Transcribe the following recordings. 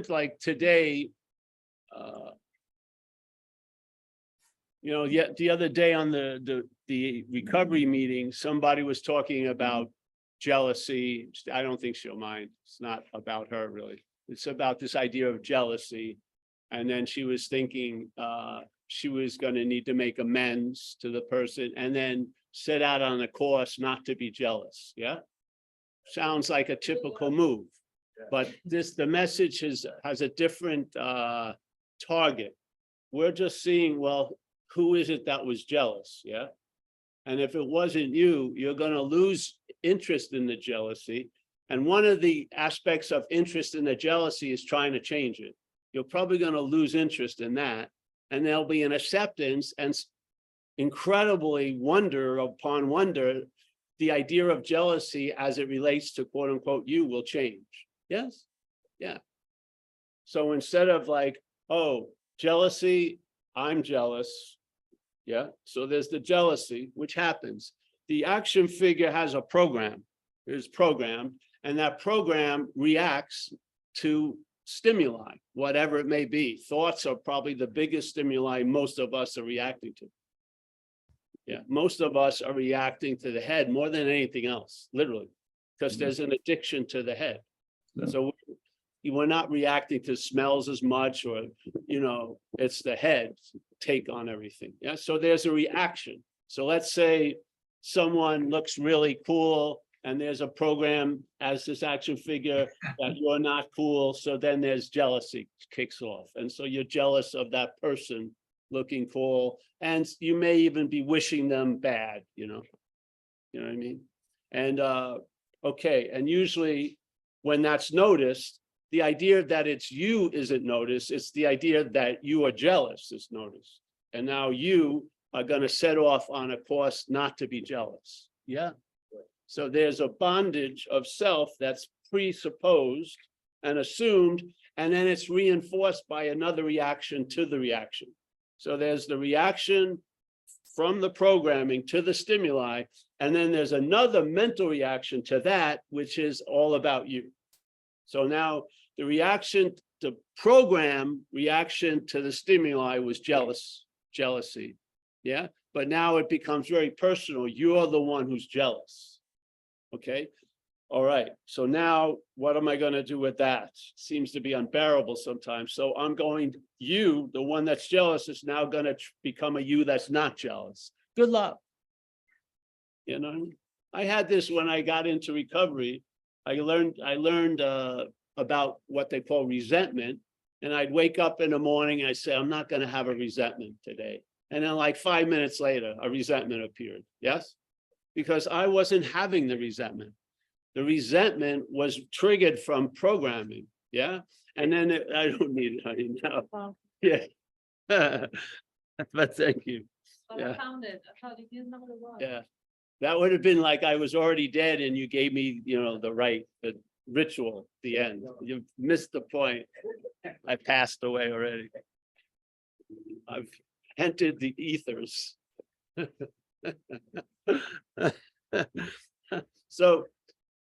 like today, yet the other day on the recovery meeting, somebody was talking about jealousy. I don't think she'll mind. It's not about her really. It's about this idea of jealousy. And then she was thinking she was going to need to make amends to the person and then set out on a course not to be jealous. Yeah. Sounds like a typical move, but the message has a different target. We're just seeing, well, who is it that was jealous? Yeah. And if it wasn't you, you're going to lose interest in the jealousy. And one of the aspects of interest in the jealousy is trying to change it. You're probably going to lose interest in that. And there'll be an acceptance and incredibly wonder upon wonder, the idea of jealousy as it relates to quote unquote you will change. Yes. Yeah. So instead of like, oh, jealousy, I'm jealous. Yeah. So there's the jealousy, which happens. The action figure has a program. It's programmed, and that program reacts to stimuli, whatever it may be. Thoughts are probably the biggest stimuli most of us are reacting to. Yeah, most of us are reacting to the head more than anything else, literally, because there's an addiction to the head. Yeah. So we're not reacting to smells as much, or, it's the head take on everything. Yeah, so there's a reaction. So let's say someone looks really cool and there's a program as this action figure that you're not cool. So then there's jealousy kicks off. And so you're jealous of that person looking cool. And you may even be wishing them bad, you know what I mean? And okay, and usually when that's noticed, the idea that it's you isn't noticed, it's the idea that you are jealous is noticed. And now you are going to set off on a course not to be jealous. Yeah. So there's a bondage of self that's presupposed and assumed, and then it's reinforced by another reaction to the reaction. So there's the reaction from the programming to the stimuli, and then there's another mental reaction to that, which is all about you. So now the reaction, the program reaction to the stimuli was jealousy. Yeah. But now it becomes very personal. You're the one who's jealous. Okay. All right. So now what am I going to do with that? Seems to be unbearable sometimes. So I'm going, you, the one that's jealous, is now going to become a you that's not jealous. Good luck. I had this when I got into recovery. I learned about what they call resentment. And I'd wake up in the morning and I'd say, I'm not going to have a resentment today. And then like 5 minutes later, a resentment appeared. Yes. Because I wasn't having the resentment. The resentment was triggered from programming. Yeah. And then I don't need it. Wow. Yeah. But thank you. Yeah. I found it. I thought you didn't know what it was. Yeah. That would have been like I was already dead and you gave me, the ritual, the end. You missed the point. I passed away already. I've entered the ethers. So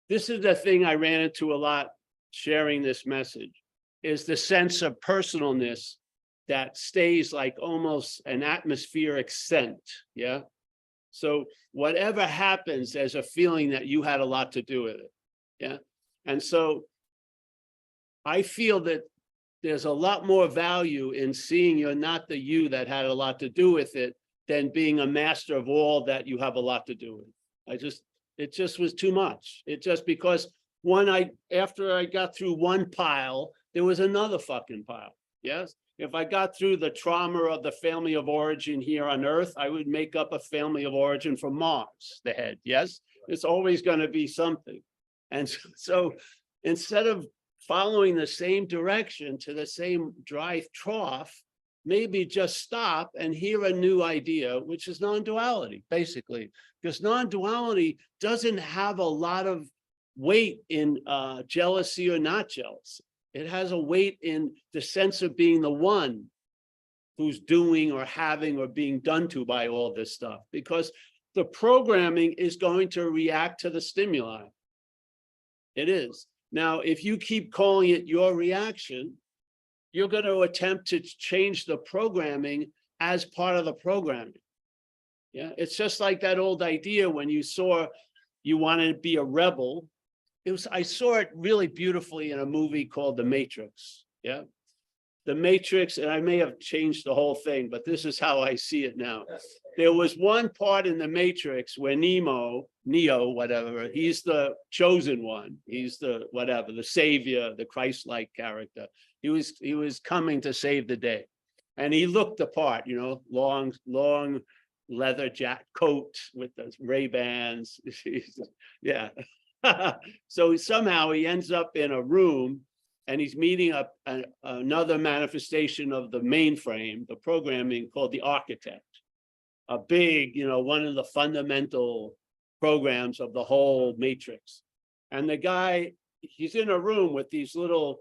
this is the thing I ran into a lot sharing this message, is the sense of personalness that stays like almost an atmospheric scent. Yeah. So whatever happens, there's a feeling that you had a lot to do with it. Yeah. And so I feel that there's a lot more value in seeing you're not the you that had a lot to do with it than being a master of all that you have a lot to do with. It just was too much. It just because after I got through one pile, there was another fucking pile. Yes. If I got through the trauma of the family of origin here on Earth, I would make up a family of origin from Mars, the head. Yes. It's always going to be something. And so instead of following the same direction to the same dry trough, maybe just stop and hear a new idea, which is non-duality, basically, because non-duality doesn't have a lot of weight in jealousy or not jealousy. It has a weight in the sense of being the one who's doing or having or being done to by all this stuff, because the programming is going to react to the stimuli. It is. Now, if you keep calling it your reaction, you're going to attempt to change the programming as part of the programming. Yeah, it's just like that old idea when you saw you wanted to be a rebel. I saw it really beautifully in a movie called The Matrix. Yeah. The Matrix, and I may have changed the whole thing, but this is how I see it now. There was one part in the Matrix where Neo, whatever, he's the chosen one. He's the whatever, the savior, the Christ-like character. He was coming to save the day. And he looked the part, you know, long leather coat with the Ray-Bans. Yeah. So somehow he ends up in a room and he's meeting up another manifestation of the mainframe, the programming called the architect, a big, you know, one of the fundamental programs of the whole matrix. And the guy, he's in a room with these little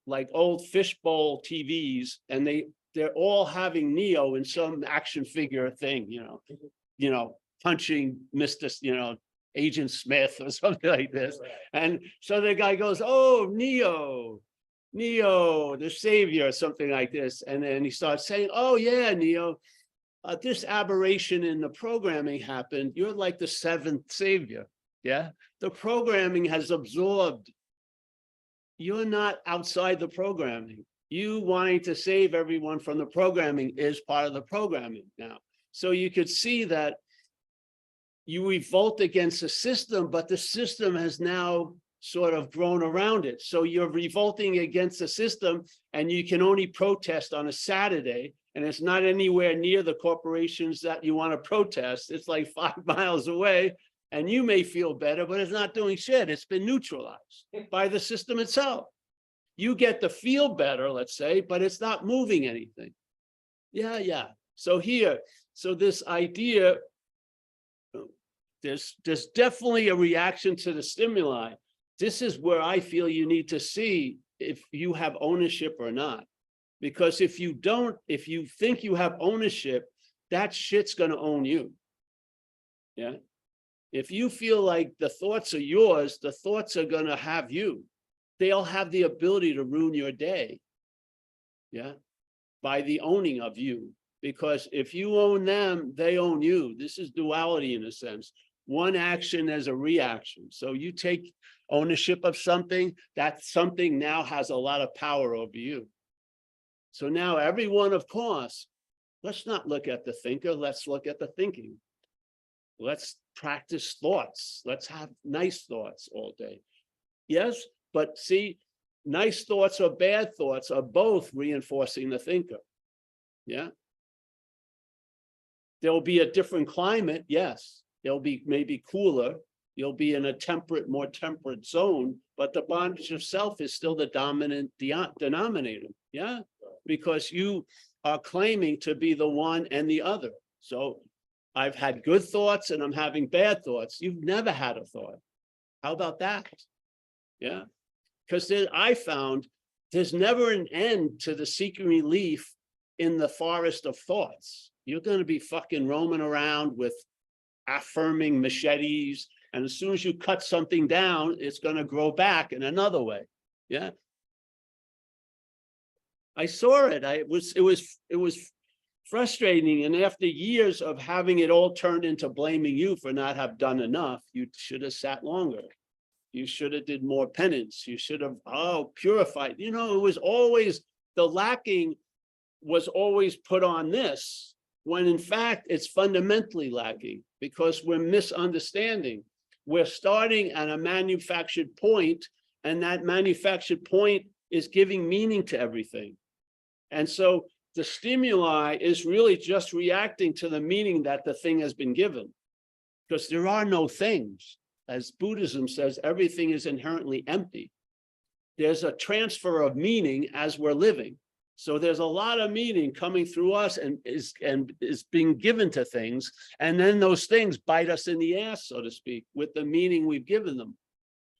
like old fishbowl TVs, and they're all having Neo in some action figure thing, you know, punching Mr. Agent Smith or something like this. And so the guy goes, "Oh, Neo, the savior," or something like this. And then he starts saying, "Oh yeah, Neo, this aberration in the programming happened. You're like the seventh savior. Yeah, the programming has absorbed. You're not outside the programming. You wanting to save everyone from the programming is part of the programming now." So you could see that you revolt against the system, but the system has now sort of grown around it. So you're revolting against the system and you can only protest on a Saturday, and it's not anywhere near the corporations that you want to protest. It's like 5 miles away, and you may feel better, but it's not doing shit. It's been neutralized by the system itself. You get to feel better, let's say, but it's not moving anything. Yeah. So this idea, there's definitely a reaction to the stimuli. This is where I feel you need to see if you have ownership or not. Because if you don't, if you think you have ownership, that shit's going to own you. Yeah. If you feel like the thoughts are yours, the thoughts are going to have you. They'll have the ability to ruin your day. Yeah. By the owning of you. Because if you own them, they own you. This is duality in a sense. One action as a reaction. So you take ownership of something, that something now has a lot of power over you. So now everyone, of course, let's not look at the thinker, let's look at the thinking. Let's practice thoughts. Let's have nice thoughts all day. Yes, but see, nice thoughts or bad thoughts are both reinforcing the thinker. Yeah. There'll be a different climate, yes. There'll be maybe cooler. You'll be in a more temperate zone, but the bondage of self is still the dominant denominator. Yeah, because you are claiming to be the one and the other. So I've had good thoughts and I'm having bad thoughts. You've never had a thought. How about that? Yeah, because I found there's never an end to the seeking relief in the forest of thoughts. You're going to be fucking roaming around with affirming machetes, and as soon as you cut something down, it's going to grow back in another way. Yeah, I saw it. It was frustrating, and after years of having it all turned into blaming you for not have done enough, you should have sat longer. You should have did more penance. You should have purified. You know, it was always the lacking was always put on this, when in fact it's fundamentally lacking because we're misunderstanding. We're starting at a manufactured point, and that manufactured point is giving meaning to everything. And so the stimuli is really just reacting to the meaning that the thing has been given, because there are no things. As Buddhism says, everything is inherently empty. There's a transfer of meaning as we're living. So there's a lot of meaning coming through us and is being given to things. And then those things bite us in the ass, so to speak, with the meaning we've given them.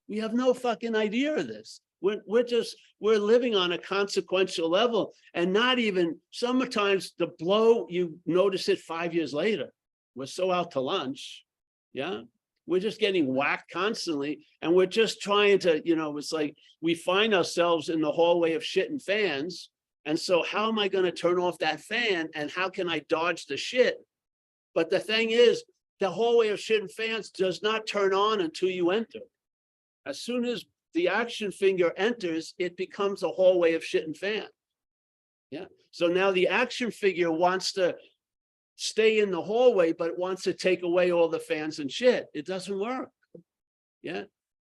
We have no fucking idea of this. We're living on a consequential level, and not even sometimes the blow, you notice it 5 years later. We're so out to lunch. Yeah. We're just getting whacked constantly. And we're just trying to, it's like we find ourselves in the hallway of shit and fans. And so how am I going to turn off that fan? And how can I dodge the shit? But the thing is, the hallway of shit and fans does not turn on until you enter. As soon as the action figure enters, it becomes a hallway of shit and fan. Yeah. So now the action figure wants to stay in the hallway, but wants to take away all the fans and shit. It doesn't work. Yeah.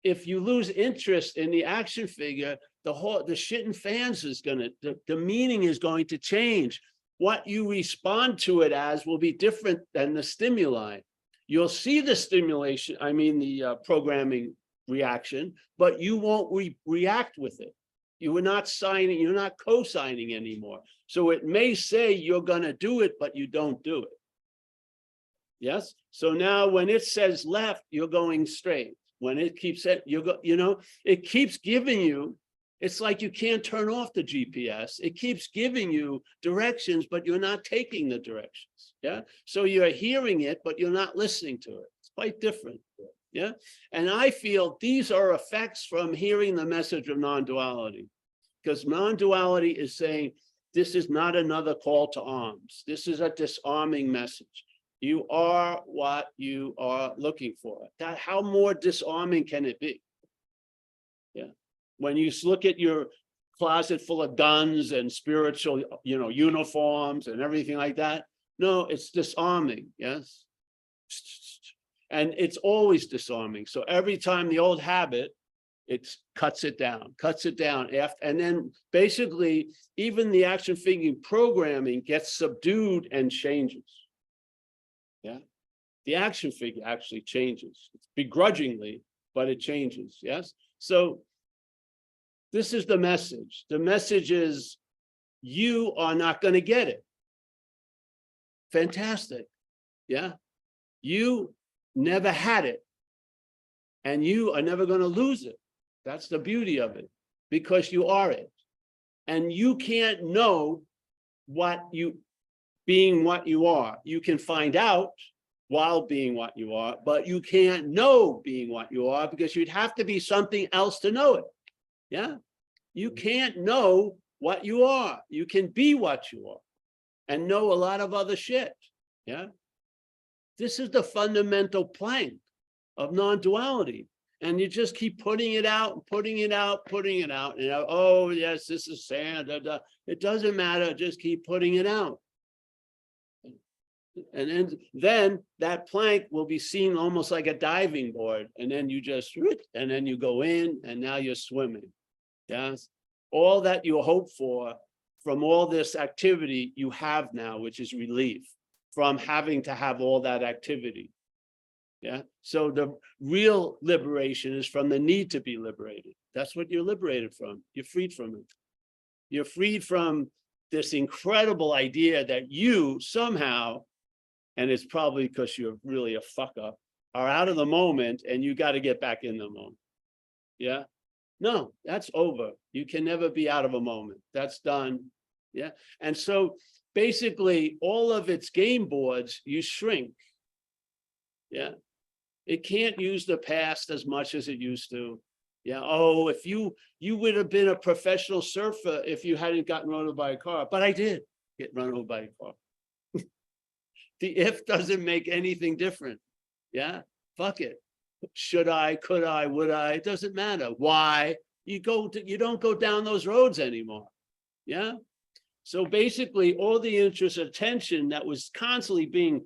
If you lose interest in the action figure, the shit and fans is gonna, the meaning is going to change. What you respond to it as will be different than the stimuli. You'll see the stimulation, I mean the programming reaction, but you won't react with it. You are not signing, you're not co-signing anymore. So it may say you're gonna do it, but you don't do it. Yes. So now when it says left, you're going straight. When it keeps it, it keeps giving you, it's like you can't turn off the GPS. It keeps giving you directions, but you're not taking the directions. Yeah. So you're hearing it, but you're not listening to it. It's quite different. Yeah. And I feel these are effects from hearing the message of non-duality, because non-duality is saying, this is not another call to arms. This is a disarming message. You are what you are looking for. That, how more disarming can it be? Yeah. When you look at your closet full of guns and spiritual, uniforms and everything like that. No, it's disarming. Yes. And it's always disarming. So every time the old habit, it cuts it down after, and then basically even the action figure programming gets subdued and changes. Yeah, the action figure actually changes. It's begrudgingly, but it changes. Yes. So this is the message. The message is you are not going to get it. Fantastic. Yeah. You never had it. And you are never going to lose it. That's the beauty of it, because you are it. And you can't know being what you are. You can find out while being what you are, but you can't know being what you are, because you'd have to be something else to know it. Yeah. You can't know what you are. You can be what you are and know a lot of other shit. Yeah. This is the fundamental plank of non-duality. And you just keep putting it out and putting it out. Oh, yes, this is sand. It doesn't matter. Just keep putting it out. And then that plank will be seen almost like a diving board. And then you just, and then you go in and now you're swimming. Yes. All that you hope for from all this activity you have now, which is relief from having to have all that activity. Yeah. So the real liberation is from the need to be liberated. That's what you're liberated from. You're freed from it. You're freed from this incredible idea that you somehow, and it's probably because you're really a fuck up, are out of the moment and you got to get back in the moment. Yeah. No, that's over. You can never be out of a moment. That's done. Yeah. And so basically all of its game boards, you shrink. Yeah. It can't use the past as much as it used to. Yeah. Oh, if you would have been a professional surfer if you hadn't gotten run over by a car. But I did get run over by a car. The if doesn't make anything different. Yeah. Fuck it. Should I, could I, would I? It doesn't matter. Why? You don't go down those roads anymore. Yeah. So basically all the interest and attention that was constantly being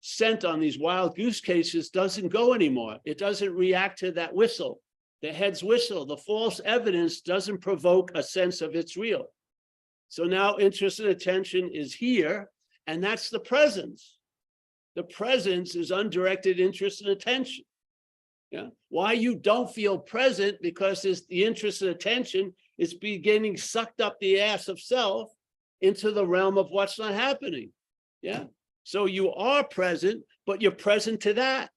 sent on these wild goose cases doesn't go anymore. It doesn't react to that whistle, the head's whistle. The false evidence doesn't provoke a sense of it's real. So now interest and attention is here, and that's the presence. The presence is undirected interest and attention. Yeah. Why you don't feel present, because it's the interest and attention is beginning sucked up the ass of self into the realm of what's not happening. Yeah. So you are present, but you're present to that.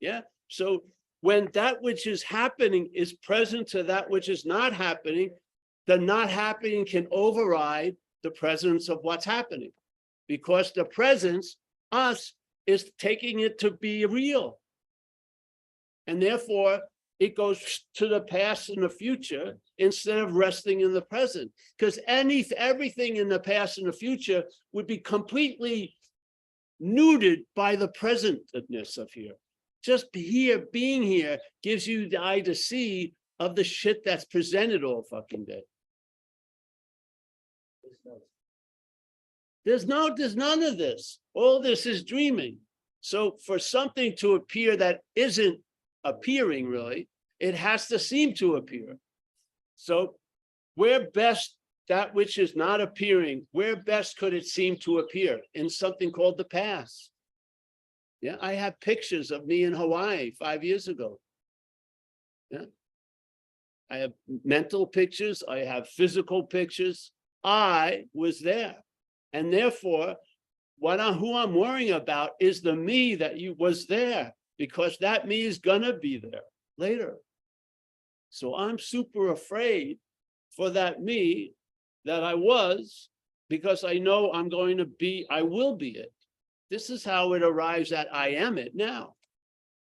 Yeah. So when that which is happening is present to that which is not happening, the not happening can override the presence of what's happening, because the presence, us, is taking it to be real. And therefore, it goes to the past and the future instead of resting in the present. Because everything in the past and the future would be completely nuded by the presentness of here. Just here, being here gives you the eye to see of the shit that's presented all fucking day. There's none of this. All this is dreaming. So for something to appear that isn't appearing really, it has to seem to appear. So where best that which is not appearing, where best could it seem to appear? In something called the past. Yeah, I have pictures of me in Hawaii 5 years ago. Yeah. I have mental pictures, I have physical pictures. I was there. And therefore, who I'm worrying about is the me that was there, because that me is gonna be there later. So I'm super afraid for that me that I was, because I know I will be it. This is how it arrives at I am it now.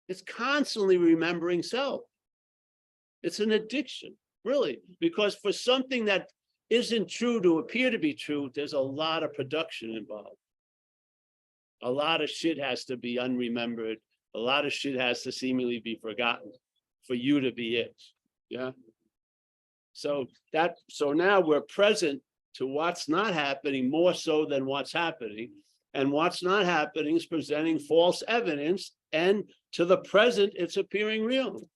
It's constantly remembering self. It's an addiction, really, because for something that isn't true to appear to be true, there's a lot of production involved. A lot of shit has to be unremembered. A lot of shit has to seemingly be forgotten for you to be it. Yeah. So now we're present to what's not happening more so than what's happening. And what's not happening is presenting false evidence, and to the present, it's appearing real.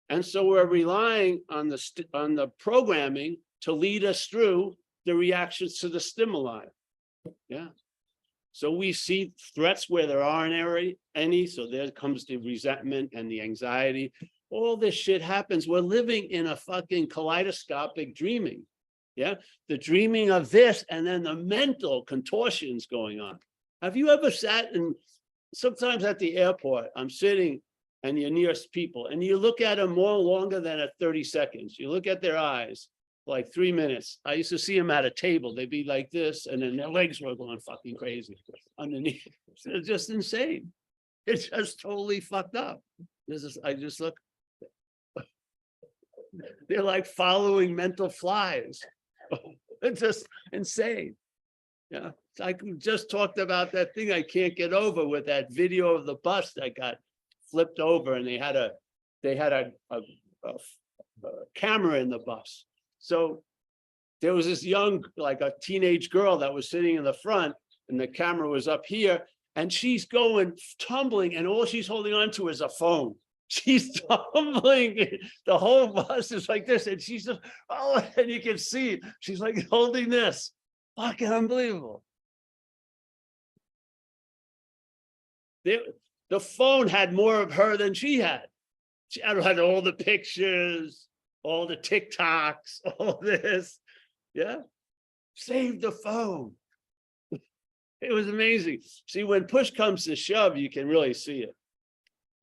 And so we're relying on the programming to lead us through the reactions to the stimuli. Yeah. So we see threats where there aren't any. So there comes the resentment and the anxiety. All this shit happens. We're living in a fucking kaleidoscopic dreaming. Yeah. The dreaming of this, and then the mental contortions going on. Have you ever sat and sometimes at the airport, I'm sitting and you're near people and you look at them more longer than at 30 seconds. You look at their eyes like 3 minutes. I used to see them at a table. They'd be like this, and then their legs were going fucking crazy underneath. It's just insane. It's just totally fucked up. I just look. They're like following mental flies. It's just insane. Yeah, I just talked about that thing I can't get over with that video of the bus that got flipped over, and they had a camera in the bus. So there was this young, like a teenage girl that was sitting in the front, and the camera was up here, and she's going tumbling, and all she's holding on to is a phone. She's tumbling. The whole bus is like this, and she's just, oh, and you can see she's like holding this. Fucking unbelievable. The phone had more of her than she had. She had all the pictures, all the TikToks, all this. Yeah. Save the phone. It was amazing. See, when push comes to shove, you can really see it.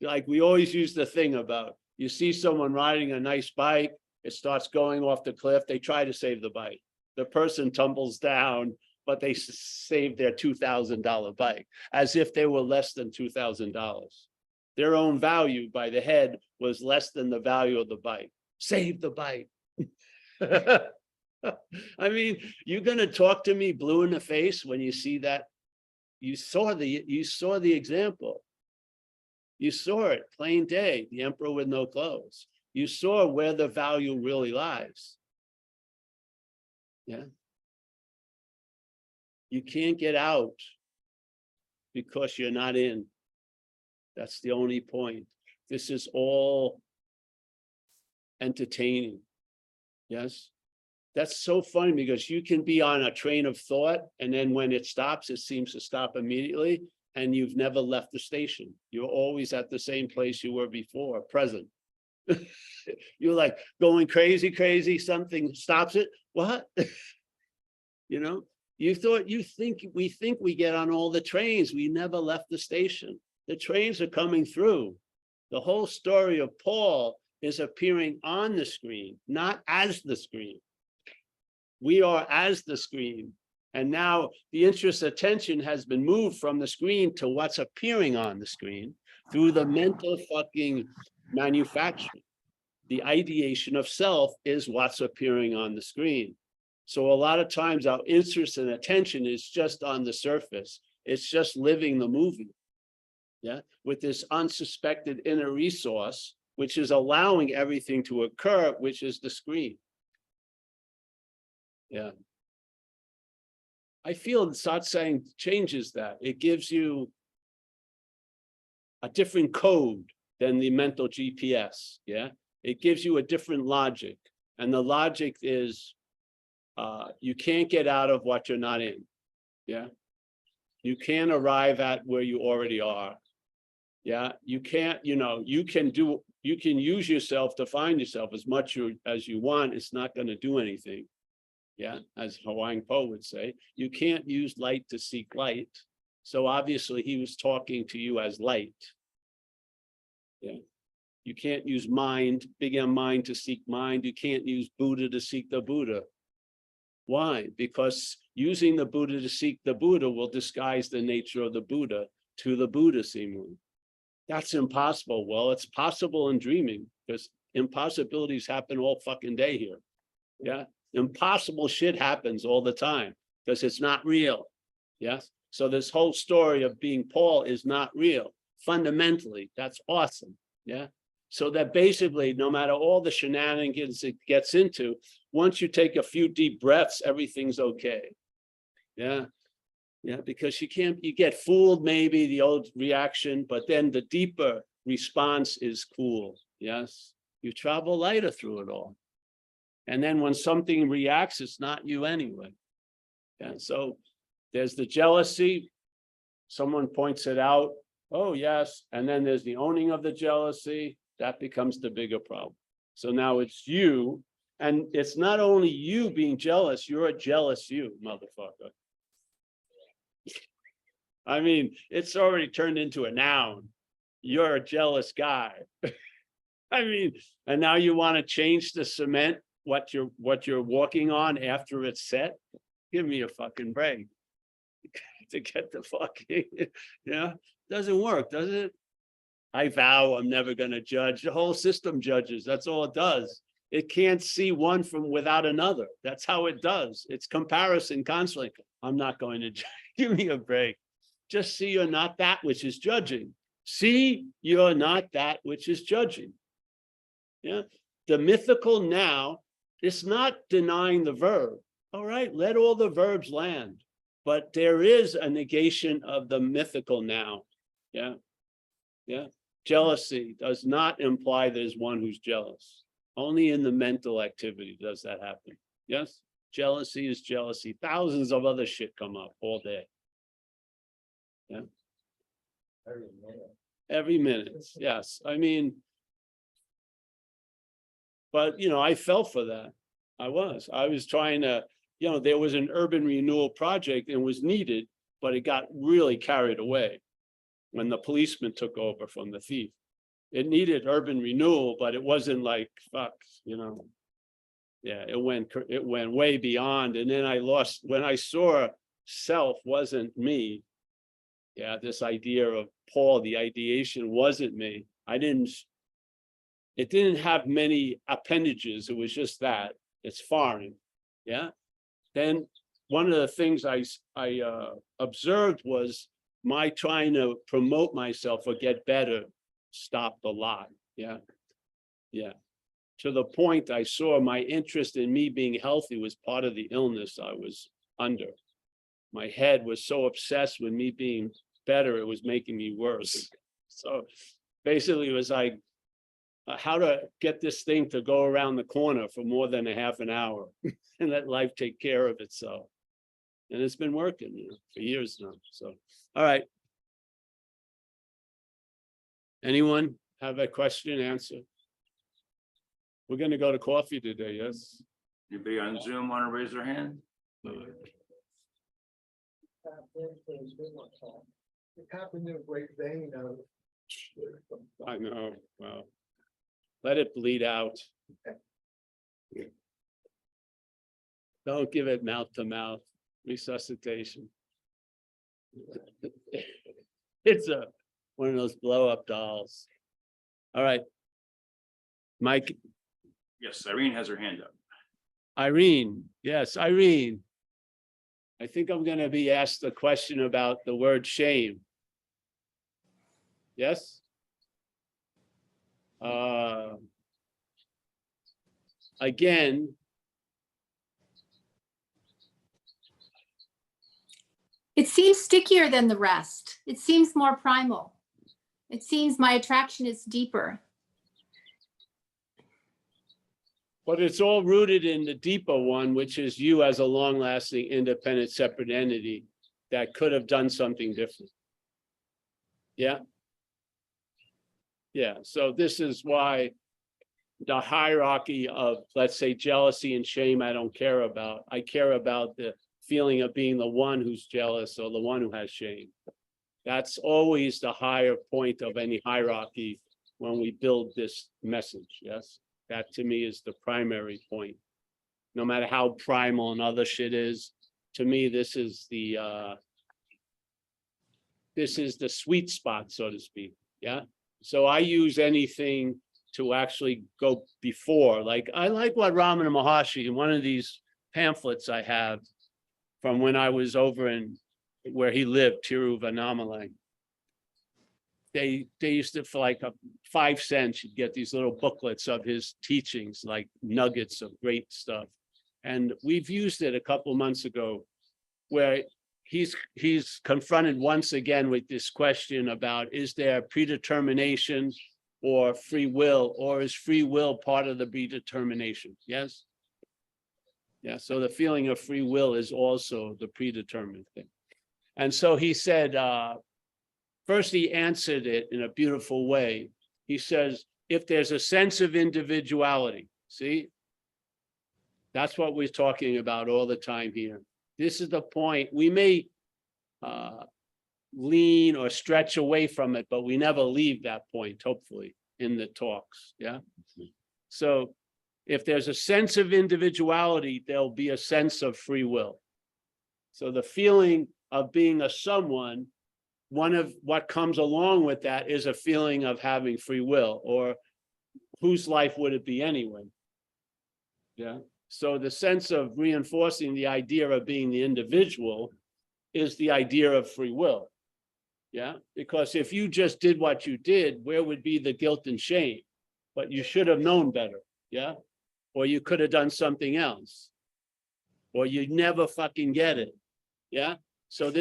Like we always use the thing about, you see someone riding a nice bike, it starts going off the cliff, they try to save the bike. The person tumbles down, but they saved their $2,000 bike, as if they were less than $2,000. Their own value by the head was less than the value of the bike. Save the bike. I mean, you're gonna talk to me blue in the face when you see that. You saw the example. You saw it plain day, the emperor with no clothes. You saw where the value really lies. Yeah. You can't get out because you're not in. That's the only point. This is all entertaining. Yes. That's so funny because you can be on a train of thought, and then when it stops, it seems to stop immediately, and you've never left the station. You're always at the same place you were before, present. You're like going crazy, something stops it. What? You know, we think we get on all the trains. We never left the station. The trains are coming through. The whole story of Paul is appearing on the screen, not as the screen. We are as the screen. And now the interest attention has been moved from the screen to what's appearing on the screen through the mental fucking manufacturing. the ideation of self is what's appearing on the screen. So a lot of times our interest and attention is just on the surface. It's just living the movie. Yeah, with this unsuspected inner resource, which is allowing everything to occur, which is the screen. Yeah. I feel satsang changes that. It gives you a different code than the mental GPS. Yeah. It gives you a different logic. And the logic is you can't get out of what you're not in. Yeah. You can't arrive at where you already are. Yeah. You can't, you can use yourself to find yourself as much as you want. It's not going to do anything. Yeah. As Hawaiian Po would say, you can't use light to seek light. So obviously he was talking to you as light. Yeah. You can't use mind, big M mind to seek mind. You can't use Buddha to seek the Buddha. Why? Because using the Buddha to seek the Buddha will disguise the nature of the Buddha to the Buddha seemingly. That's impossible. Well, it's possible in dreaming because impossibilities happen all fucking day here. Yeah. Impossible shit happens all the time because it's not real. Yes. So this whole story of being Paul is not real. Fundamentally, that's awesome. Yeah. So that basically, no matter all the shenanigans it gets into, once you take a few deep breaths, everything's okay. Yeah. Yeah, because you get fooled, maybe the old reaction, but then the deeper response is cool. Yes. You travel lighter through it all. And then when something reacts, it's not you anyway. Yeah. So there's the jealousy. Someone points it out. Oh, yes. And then there's the owning of the jealousy. That becomes the bigger problem. So now it's you. And it's not only you being jealous, you're a jealous you, motherfucker. I mean, it's already turned into a noun. You're a jealous guy. I mean, and now you want to change the cement, what you're walking on after it's set. Give me a fucking break. To get the fucking, doesn't work, does it? I vow I'm never going to judge. The whole system judges. That's all it does. It can't see one from without another. That's how it does. It's comparison constantly. I'm not going to judge. Give me a break. Just see you're not that which is judging. See you're not that which is judging. Yeah. The mythical now is not denying the verb. All right, let all the verbs land. But there is a negation of the mythical now. Yeah. Yeah. Jealousy does not imply there's one who's jealous. Only in the mental activity does that happen. Yes. Jealousy is jealousy. Thousands of other shit come up all day. Yeah. Every minute. Yes. I mean, but I fell for that. I was trying to, there was an urban renewal project and was needed, but it got really carried away when the policeman took over from the thief. It needed urban renewal, but it wasn't like, fuck, yeah, it went way beyond. And then when I saw self wasn't me. Yeah, this idea of Paul, the ideation wasn't me. It didn't have many appendages. It was just that. It's foreign. Yeah. Then one of the things I observed was my trying to promote myself or get better stopped a lot. Yeah. Yeah. To the point I saw my interest in me being healthy was part of the illness I was under. My head was so obsessed with me being better, it was making me worse. So basically it was like, how to get this thing to go around the corner for more than a half an hour and let life take care of itself. And it's been working for years now. So, all right. Anyone have a question, answer? We're going to go to coffee today, yes? Anybody on Zoom want to raise their hand? It happened in a great vein of. I know. Well, let it bleed out. Don't give it mouth to mouth resuscitation. It's one of those blow up dolls. All right. Mike, Yes, Irene has her hand up. Irene, yes, Irene. I think I'm gonna be asked a question about the word shame. Yes? Again, It seems stickier than the rest. It seems more primal. It seems my attraction is deeper. but it's all rooted in the deeper one, which is you as a long-lasting, independent, separate entity that could have done something different. Yeah. Yeah, so this is why the hierarchy of, let's say, jealousy and shame, I don't care about. I care about the feeling of being the one who's jealous or the one who has shame. That's always the higher point of any hierarchy when we build this message, yes? That to me is the primary point. No matter how primal and other shit is, to me, this is the sweet spot, so to speak, yeah? So I use anything to actually go before, like, I like what Ramana Maharshi, in one of these pamphlets I have from when I was over in where he lived, Tiruvannamalai. They used to, for like 5 cents, you'd get these little booklets of his teachings, like nuggets of great stuff. And we've used it a couple of months ago where he's confronted once again with this question about, is there predetermination or free will, or is free will part of the predetermination? Yes. Yeah, so the feeling of free will is also the predetermined thing. And so he said, first he answered it in a beautiful way. He says, if there's a sense of individuality, see, that's what we're talking about all the time here. This is the point. We may lean or stretch away from it, but we never leave that point, hopefully, in the talks, yeah? So if there's a sense of individuality, there'll be a sense of free will. So the feeling of being a someone, one of what comes along with that is a feeling of having free will, or whose life would it be anyway? Yeah. So the sense of reinforcing the idea of being the individual is the idea of free will. Yeah, because if you just did what you did, where would be the guilt and shame? But you should have known better. Yeah. Or you could have done something else. Or you'd never fucking get it. Yeah. So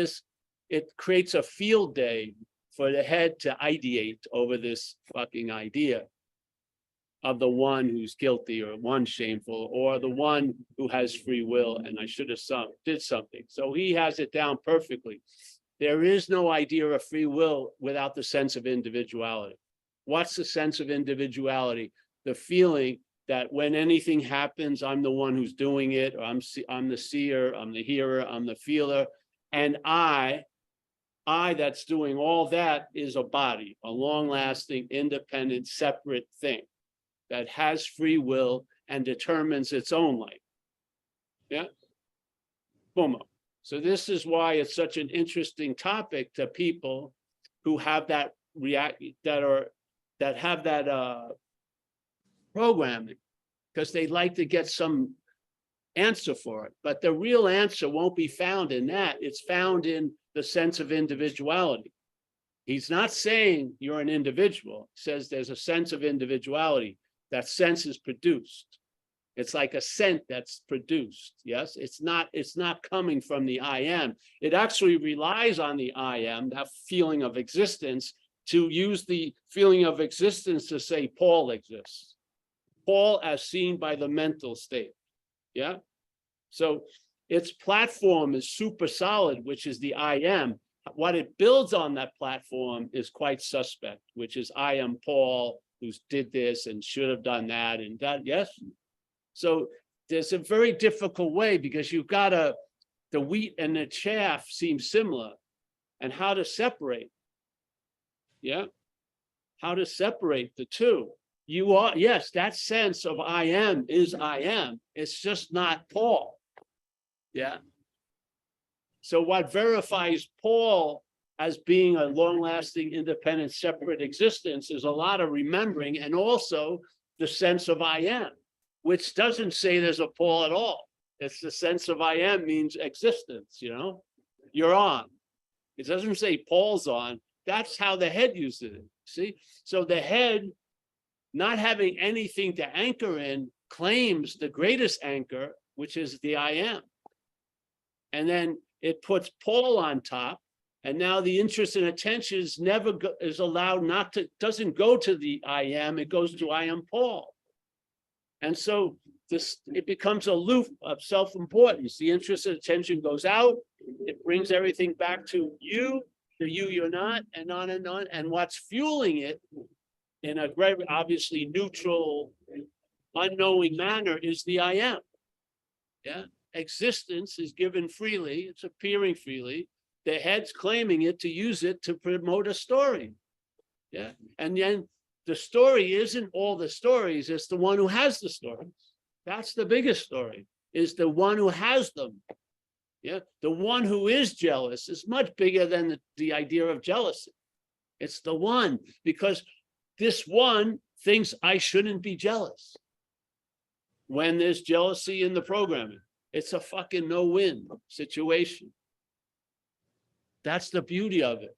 it creates a field day for the head to ideate over this fucking idea of the one who's guilty or one shameful or the one who has free will and I should have did something. So he has it down perfectly. There is no idea of free will without the sense of individuality. What's the sense of individuality? The feeling that when anything happens, I'm the one who's doing it, or I'm the seer, I'm the hearer, I'm the feeler, and I that's doing all that is a body, a long-lasting, independent, separate thing that has free will and determines its own life. Yeah. Boom. So this is why it's such an interesting topic to people who have that have that programming, because they like to get some answer for it. But the real answer won't be found in that. It's found in the sense of individuality. He's not saying you're an individual. He says there's a sense of individuality. That sense is produced. It's like a scent that's produced. Yes, it's not coming from the I am. It actually relies on the I am, that feeling of existence, to use the feeling of existence to say Paul exists. Paul as seen by the mental state. Yeah. So its platform is super solid, which is the I am. What it builds on that platform is quite suspect, which is I am Paul, who did this and should have done that and that. Yes. So there's a very difficult way, because you've got the wheat and the chaff seem similar, and how to separate. Yeah. How to separate the two. You are, yes, that sense of I am is I am. It's just not Paul. Yeah. So what verifies Paul as being a long-lasting, independent, separate existence is a lot of remembering, and also the sense of I am. which doesn't say there's a Paul at all. It's the sense of I am means existence, you're on. It doesn't say Paul's on. That's how the head uses it. See? So the head, not having anything to anchor in, claims the greatest anchor, which is the I am. And then it puts Paul on top. And now the interest and attention is allowed doesn't go to the I am, it goes to I am Paul. And so it becomes a loop of self-importance. The interest and attention goes out, it brings everything back to you, you're not, and on and on. And what's fueling it in a very obviously neutral, unknowing manner is the I am. Yeah, existence is given freely, it's appearing freely. The head's claiming it to use it to promote a story. Yeah, and then the story isn't all the stories, it's the one who has the stories. That's the biggest story, is the one who has them. Yeah, the one who is jealous is much bigger than the idea of jealousy. It's the one, because this one thinks I shouldn't be jealous. When there's jealousy in the programming, it's a fucking no-win situation. That's the beauty of it.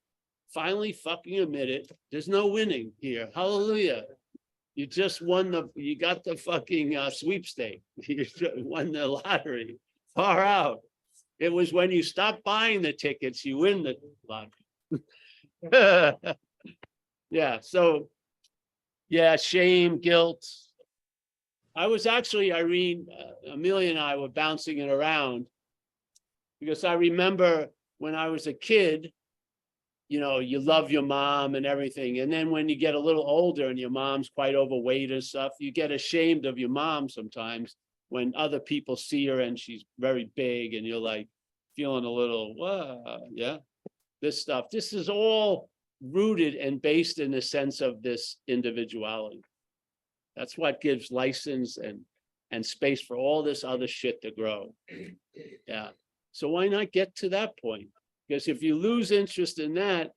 Finally fucking admit it. There's no winning here. Hallelujah. You just you got the fucking sweepstake. You won the lottery. Far out. It was when you stop buying the tickets, you win the lottery. Yeah, so, yeah, shame, guilt. I was actually, Irene, Amelia and I were bouncing it around because I remember when I was a kid, you love your mom and everything. And then when you get a little older and your mom's quite overweight and stuff, you get ashamed of your mom sometimes when other people see her and she's very big and you're like feeling a little, yeah, this stuff. This is all rooted and based in the sense of this individuality. That's what gives license and space for all this other shit to grow. Yeah. So why not get to that point? Because if you lose interest in that,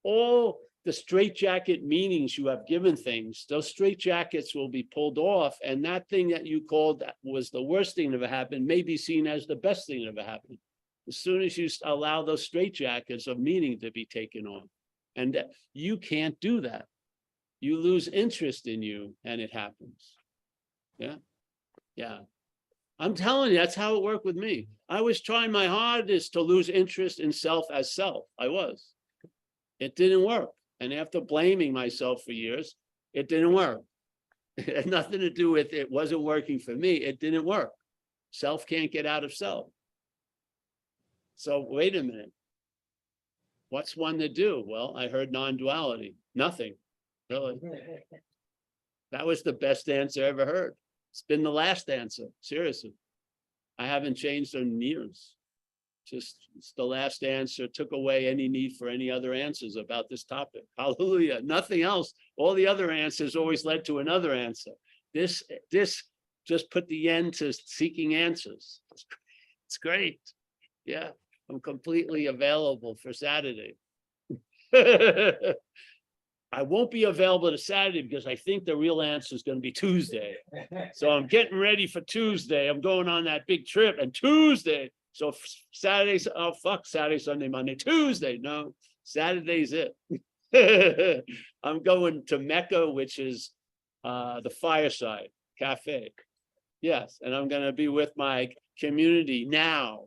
all the straitjacket meanings you have given things, those straitjackets will be pulled off. And that thing that you called that was the worst thing that ever happened may be seen as the best thing that ever happened. As soon as you allow those straitjackets of meaning to be taken on. And you can't do that. You lose interest in you and it happens. Yeah. Yeah. I'm telling you, that's how it worked with me. I was trying my hardest to lose interest in self as self. I was. It didn't work. And after blaming myself for years, it didn't work. It had nothing to do with it wasn't working for me. It didn't work. Self can't get out of self. So wait a minute. What's one to do? Well, I heard non-duality. Nothing. Really. That was the best answer I ever heard. It's been the last answer. Seriously. I haven't changed in years. Just it's the last answer. Took away any need for any other answers about this topic. Hallelujah. Nothing else. All the other answers always led to another answer. This just put the end to seeking answers. It's great. Yeah. I'm completely available for Saturday. I won't be available to Saturday because I think the real answer is going to be Tuesday. So I'm getting ready for Tuesday. I'm going on that big trip and Tuesday. So Saturday, oh fuck, Saturday, Sunday, Monday, Tuesday. No, Saturday's it. I'm going to Mecca, which is the Fireside Cafe. Yes, and I'm going to be with my community now.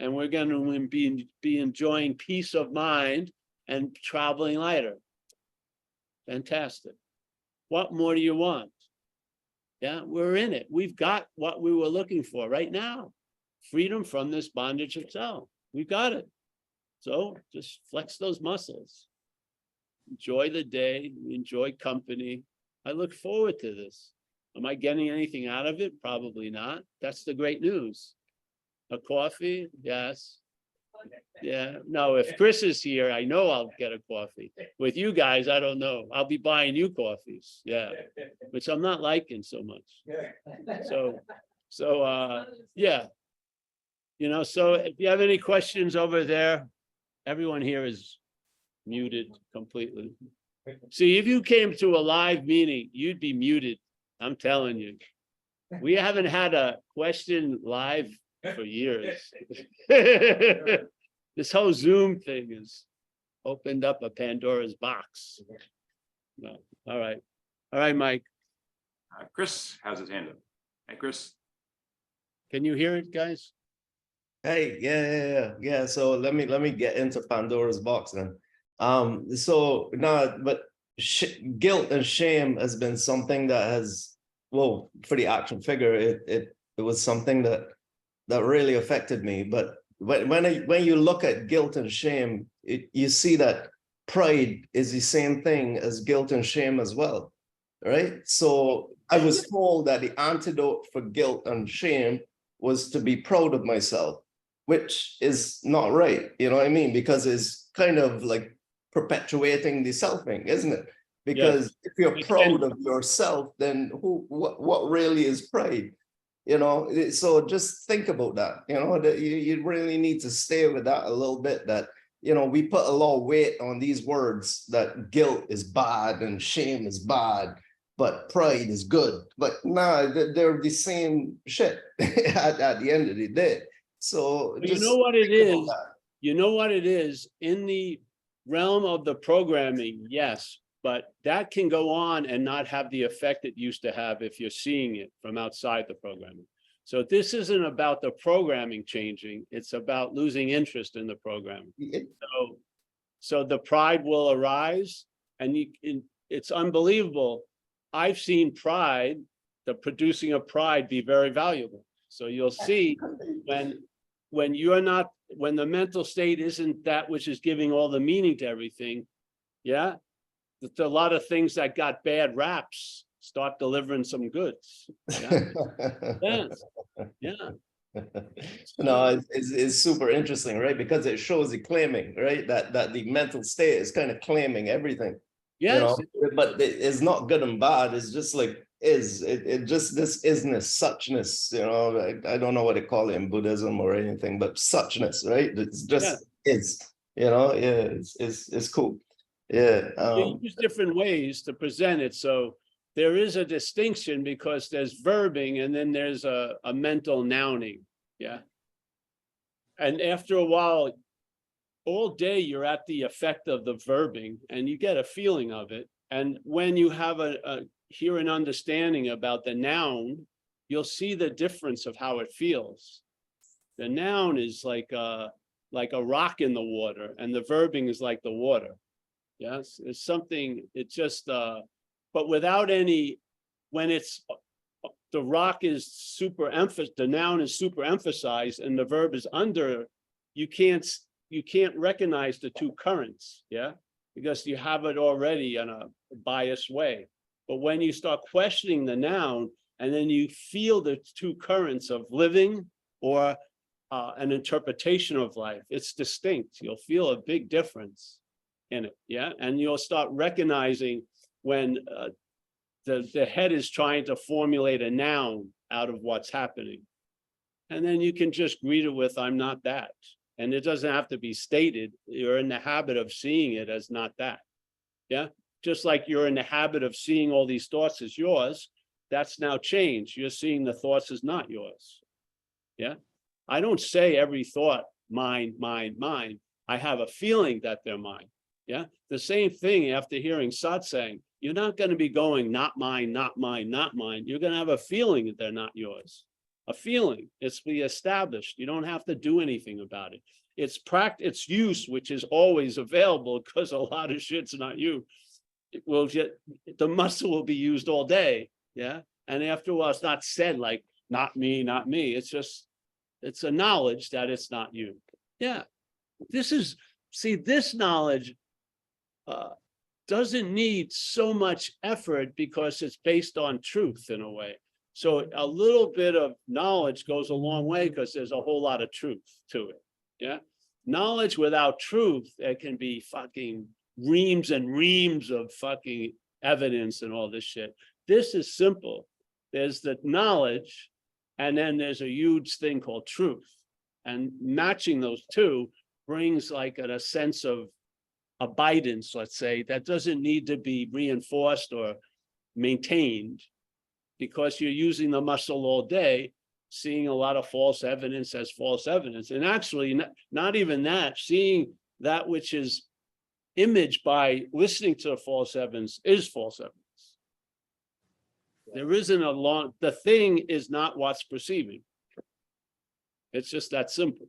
And we're going to be enjoying peace of mind and traveling lighter. Fantastic. What more do you want? Yeah, we're in it. We've got what we were looking for right now. Freedom from this bondage itself. We've got it. So just flex those muscles. Enjoy the day. Enjoy company. I look forward to this. Am I getting anything out of it? Probably not. That's the great news. A coffee? Yes. Yeah, no, if Chris is here, I know I'll get a coffee. With you guys, I don't know. I'll be buying you coffees. Yeah, which I'm not liking so much. So, yeah. So if you have any questions over there, everyone here is muted completely. See, if you came to a live meeting, you'd be muted. I'm telling you. We haven't had a question live for years. This whole Zoom thing has opened up a Pandora's box. No, all right. All right, Mike, Chris has his hand up. Hey, Chris. can you hear it, guys? Hey, yeah. So let me get into Pandora's box then. So no, but guilt and shame has been something that has, well, for the action figure, it was something that really affected me. But when you look at guilt and shame, you see that pride is the same thing as guilt and shame as well, right? So I was told that the antidote for guilt and shame was to be proud of myself, which is not right, you know what I mean? Because it's kind of like perpetuating the selfing, isn't it? Because if you're proud of yourself, then what really is pride? You know, so just think about that, you know, that you really need to stay with that a little bit, that, you know, we put a lot of weight on these words that guilt is bad and shame is bad, but pride is good. But nah, they're the same shit at the end of the day. So You know what it is? You know what it is in the realm of the programming, yes, but that can go on and not have the effect it used to have if you're seeing it from outside the programming. So this isn't about the programming changing, it's about losing interest in the programming. So the pride will arise, and it's unbelievable. I've seen pride, the producing of pride, be very valuable. So you'll see when the mental state isn't that which is giving all the meaning to everything, yeah, a lot of things that got bad raps start delivering some goods. Yeah. No, it's super interesting, right? Because it shows the claiming, right? That the mental state is kind of claiming everything. Yes. You know? But it's not good and bad. It's just like it just this isness, suchness, you know. I don't know what they call it in Buddhism or anything, but suchness, right? It's just is, you know. Yeah, it's cool. Yeah. You use different ways to present it. So there is a distinction because there's verbing and then there's a mental nouning. Yeah. And after a while, all day you're at the effect of the verbing and you get a feeling of it. And when you have hear an understanding about the noun, you'll see the difference of how it feels. The noun is like a rock in the water, and the verbing is like the water. Yes, it's something, it just, but without any, when it's, the rock is super emphasized, the noun is super emphasized and the verb is under, you can't recognize the two currents, yeah? Because you have it already in a biased way. But when you start questioning the noun and then you feel the two currents of living or an interpretation of life, it's distinct. You'll feel a big difference in it, yeah? And you'll start recognizing when the head is trying to formulate a noun out of what's happening. And then you can just greet it with, I'm not that. And it doesn't have to be stated. You're in the habit of seeing it as not that, yeah? Just like you're in the habit of seeing all these thoughts as yours, that's now changed. You're seeing the thoughts as not yours, yeah? I don't say every thought, mine, mine, mine. I have a feeling that they're mine. Yeah, the same thing after hearing satsang, you're not going to be going, not mine, not mine, not mine. You're going to have a feeling that they're not yours. A feeling, it's be established. You don't have to do anything about it. It's use, which is always available because a lot of shit's not you. It will get, the muscle will be used all day. Yeah. And after a while, it's not said like, not me, not me. It's just, it's a knowledge that it's not you. Yeah. This knowledge doesn't need so much effort because it's based on truth in a way. So a little bit of knowledge goes a long way because there's a whole lot of truth to it. Yeah. Knowledge without truth, it can be fucking reams and reams of fucking evidence and all this shit. This is simple. There's the knowledge, and then there's a huge thing called truth. And matching those two brings like a sense of abidance, let's say, that doesn't need to be reinforced or maintained. because you're using the muscle all day, seeing a lot of false evidence as false evidence. And actually, not even that, seeing that which is imaged by listening to the false evidence is false evidence. There isn't the thing is not what's perceiving. It's just that simple.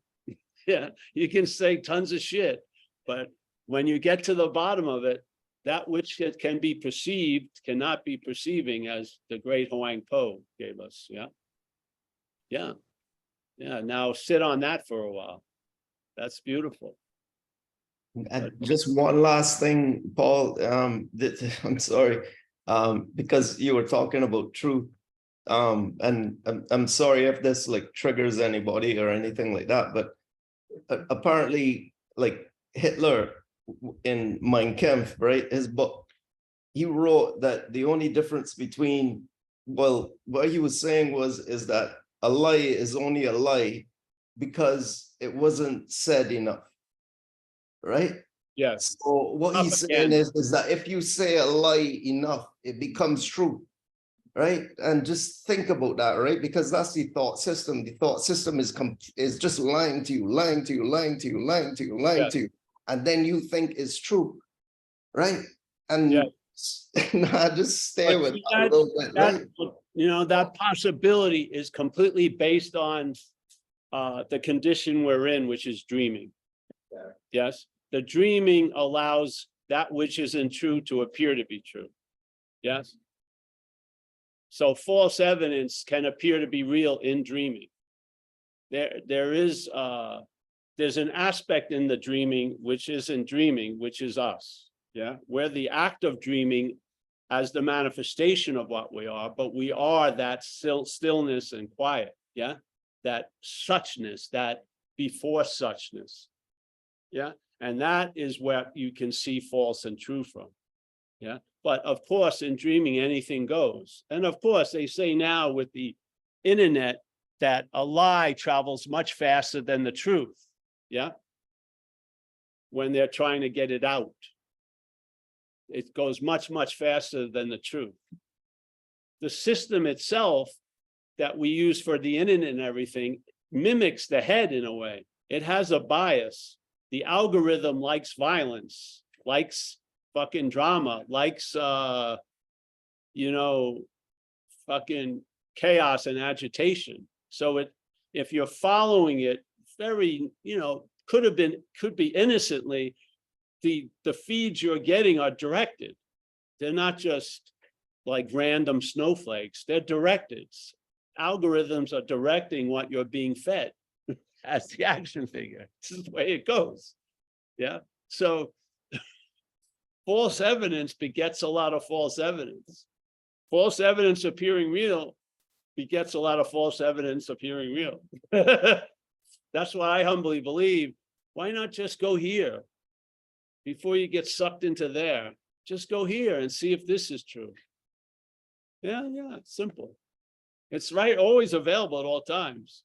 Yeah, you can say tons of shit, but when you get to the bottom of it, that which can be perceived cannot be perceiving, as the great Huang Po gave us. Yeah. Yeah. Yeah. Now sit on that for a while. That's beautiful. And just one last thing, Paul, I'm sorry, because you were talking about truth. And I'm sorry if this like triggers anybody or anything like that, but apparently like Hitler in Mein Kampf, right, his book, he wrote that the only difference between, well, what he was saying is that a lie is only a lie because it wasn't said enough, right? Yes. So what he's saying is that if you say a lie enough, it becomes true, right? And just think about that, right? Because that's the thought system. The thought system is just lying to you, lying to you, lying to you, lying to you, lying to you, and then you think it's true, right? And nah, just stay with that a little bit, right? You know, that possibility is completely based on the condition we're in, which is dreaming. Yes, the dreaming allows that which isn't true to appear to be true. Yes. So false evidence can appear to be real in dreaming. There's an aspect in the dreaming which isn't dreaming, which is us. Yeah, we're the act of dreaming as the manifestation of what we are, but we are that stillness and quiet. Yeah, that suchness, that before suchness. Yeah, and that is where you can see false and true from. Yeah, but of course, in dreaming, anything goes. And of course, they say now with the internet that a lie travels much faster than the truth. Yeah, when they're trying to get it out, it goes much, much faster than the truth. The system itself that we use for the internet and everything mimics the head in a way. It has a bias. The algorithm likes violence, likes fucking drama, likes you know, fucking chaos and agitation. So if you're following it very, you know, could be innocently, the feeds you're getting are directed. They're not just like random snowflakes, they're directed. Algorithms are directing what you're being fed as the action figure. This is the way it goes. Yeah. So false evidence begets a lot of false evidence. False evidence appearing real begets a lot of false evidence appearing real. That's what I humbly believe. Why not just go here before you get sucked into there? Just go here and see if this is true. Yeah, it's simple. It's right, always available at all times.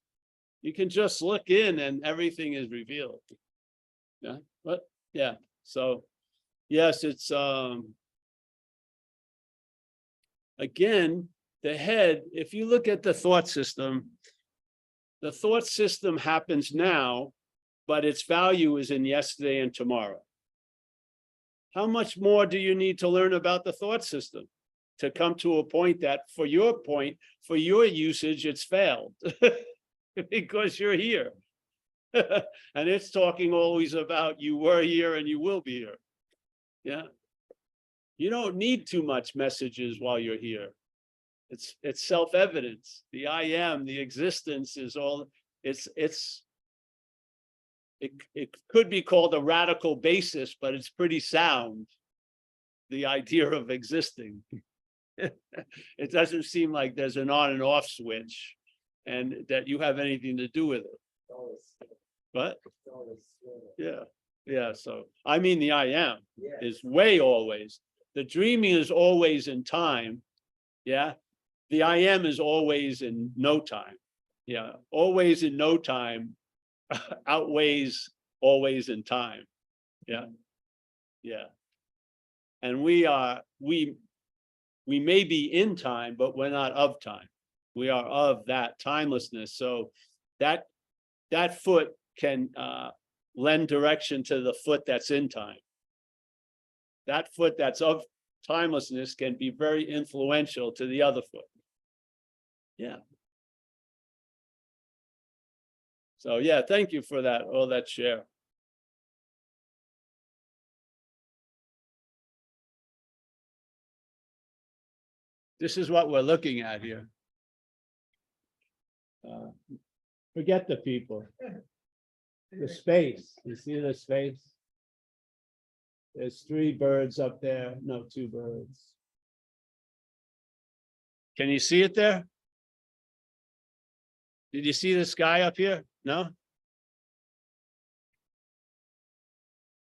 You can just look in and everything is revealed. Yeah, but yeah, so yes, it's again, the head, if you look at the thought system happens now, but its value is in yesterday and tomorrow. How much more do you need to learn about the thought system to come to a point that for your usage, it's failed because you're here. And it's talking always about you were here and you will be here. Yeah. You don't need too much messages while you're here. It's self-evidence. The I am, the existence is all, it could be called a radical basis, but it's pretty sound. The idea of existing. It doesn't seem like there's an on and off switch and that you have anything to do with it. But yeah. So I mean, the I am is way always. The dreaming is always in time. Yeah. The I am is always in no time. Yeah. Always in no time outweighs always in time. Yeah. Yeah. And we we may be in time, but we're not of time. We are of that timelessness. So that foot can lend direction to the foot that's in time. That foot that's of timelessness can be very influential to the other foot. Yeah. So yeah, thank you for that, all that share. This is what we're looking at here. Forget the people. The space, you see the space? There's 3 birds up there, no, 2 birds. Can you see it there? Did you see the sky up here? No?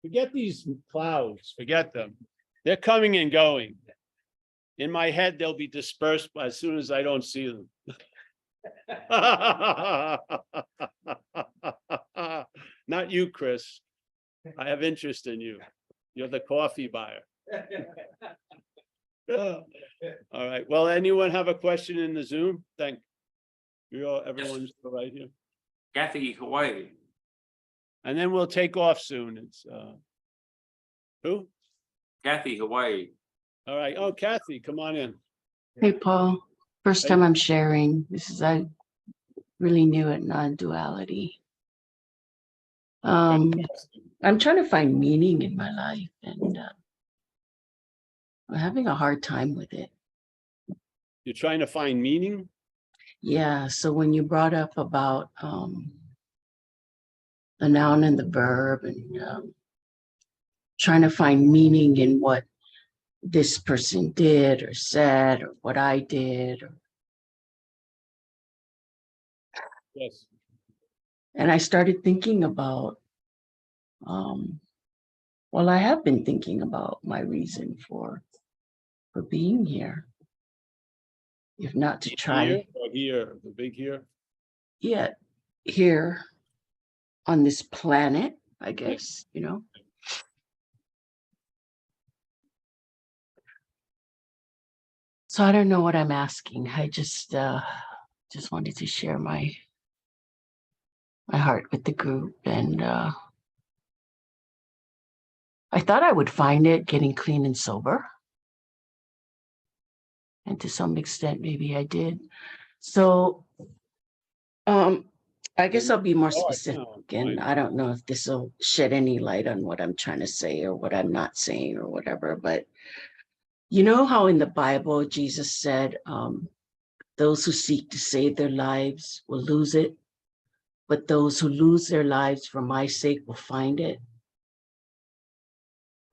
Forget these clouds, forget them. They're coming and going. In my head, they'll be dispersed as soon as I don't see them. Not you, Chris. I have interest in you. You're the coffee buyer. All right. Well, anyone have a question in the Zoom? Thank you. All, everyone's right here. Kathy, Hawaii. And then we'll take off soon. It's who? Kathy, Hawaii. All right. Oh, Kathy, come on in. Hey, Paul. First Hey. time I'm sharing. This is, I really new at non-duality. I'm trying to find meaning in my life, and I'm having a hard time with it. You're trying to find meaning? Yeah, so when you brought up about the noun and the verb, and trying to find meaning in what this person did or said, or what I did, Yes. and I started thinking about, well, I have been thinking about my reason for being here. If not to try Here to or here, the big here? get here on this planet, I guess, you know. So I don't know what I'm asking. I just wanted to share my heart with the group, and I thought I would find it getting clean and sober. And to some extent, maybe I did. So I guess I'll be more specific, and I don't know if this will shed any light on what I'm trying to say or what I'm not saying or whatever, but you know how in the Bible, Jesus said, those who seek to save their lives will lose it, but those who lose their lives for my sake will find it.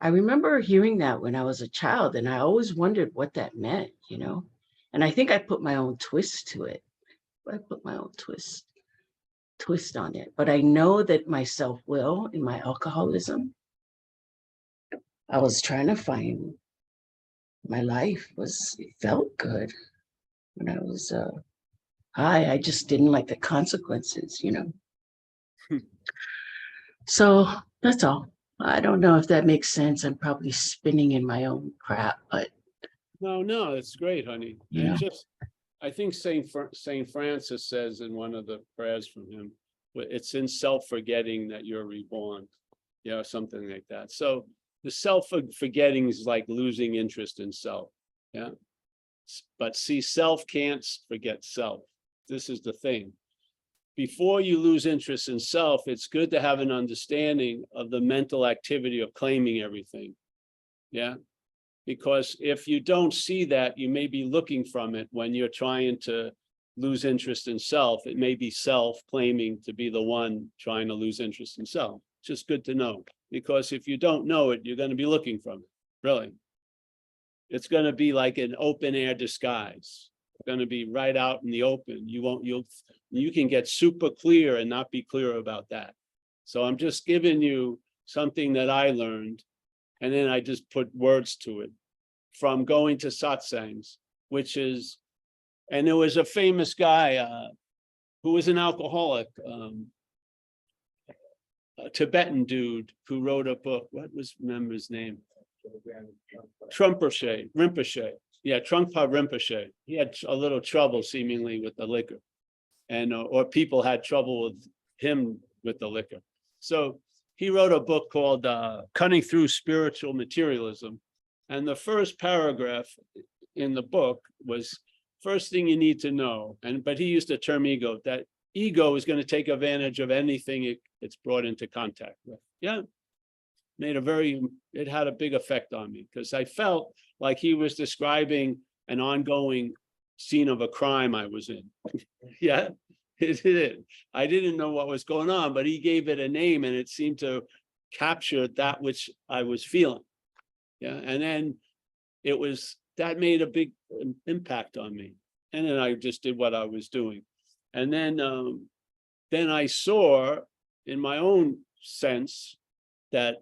I remember hearing that when I was a child, and I always wondered what that meant, you know, and I think I put my own twist to it. I put my own twist on it, but I know that my self-will in my alcoholism, I was trying to find my life it felt good when I was high. I just didn't like the consequences, you know. So that's all. I don't know if that makes sense. I'm probably spinning in my own crap, but No, it's great, honey. Yeah. And just, I think Saint Francis says in one of the prayers from him, it's in self-forgetting that you're reborn. Yeah, something like that. So the self-forgetting is like losing interest in self. Yeah. But see, self can't forget self. This is the thing. Before you lose interest in self, it's good to have an understanding of the mental activity of claiming everything. Yeah. Because if you don't see that, you may be looking from it when you're trying to lose interest in self. It may be self claiming to be the one trying to lose interest in self. It's just good to know, because if you don't know it, you're going to be looking from it. Really. It's going to be like an open air disguise. It's going to be right out in the open. You can get super clear and not be clear about that. So I'm just giving you something that I learned, and then I just put words to it from going to satsangs, which is, and there was a famous guy who was an alcoholic, a Tibetan dude who wrote a book. What was, remember his name? Rinpoche. Yeah, Trungpa Rinpoche. He had a little trouble seemingly with the liquor. And, or people had trouble with him with the liquor. So he wrote a book called Cutting Through Spiritual Materialism. And the first paragraph in the book was, first thing you need to know, but he used the term ego, that ego is going to take advantage of anything it's brought into contact with. Yeah. It had a big effect on me because I felt like he was describing an ongoing scene of a crime I was in. Yeah, it did. I didn't know what was going on, but he gave it a name and it seemed to capture that which I was feeling. Yeah, and then that made a big impact on me. And then I just did what I was doing. And then I saw in my own sense that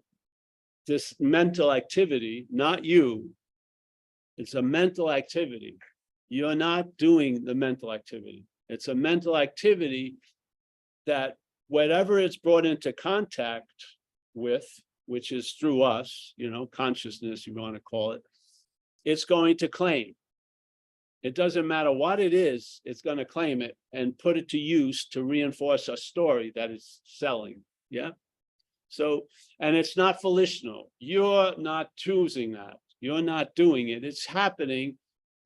this mental activity, not you, it's a mental activity. You're not doing the mental activity. It's a mental activity that whatever it's brought into contact with, which is through us, consciousness, you want to call it, it's going to claim. It doesn't matter what it is, it's going to claim it and put it to use to reinforce a story that it's selling. Yeah. So, and it's not volitional. You're not choosing that. You're not doing it. It's happening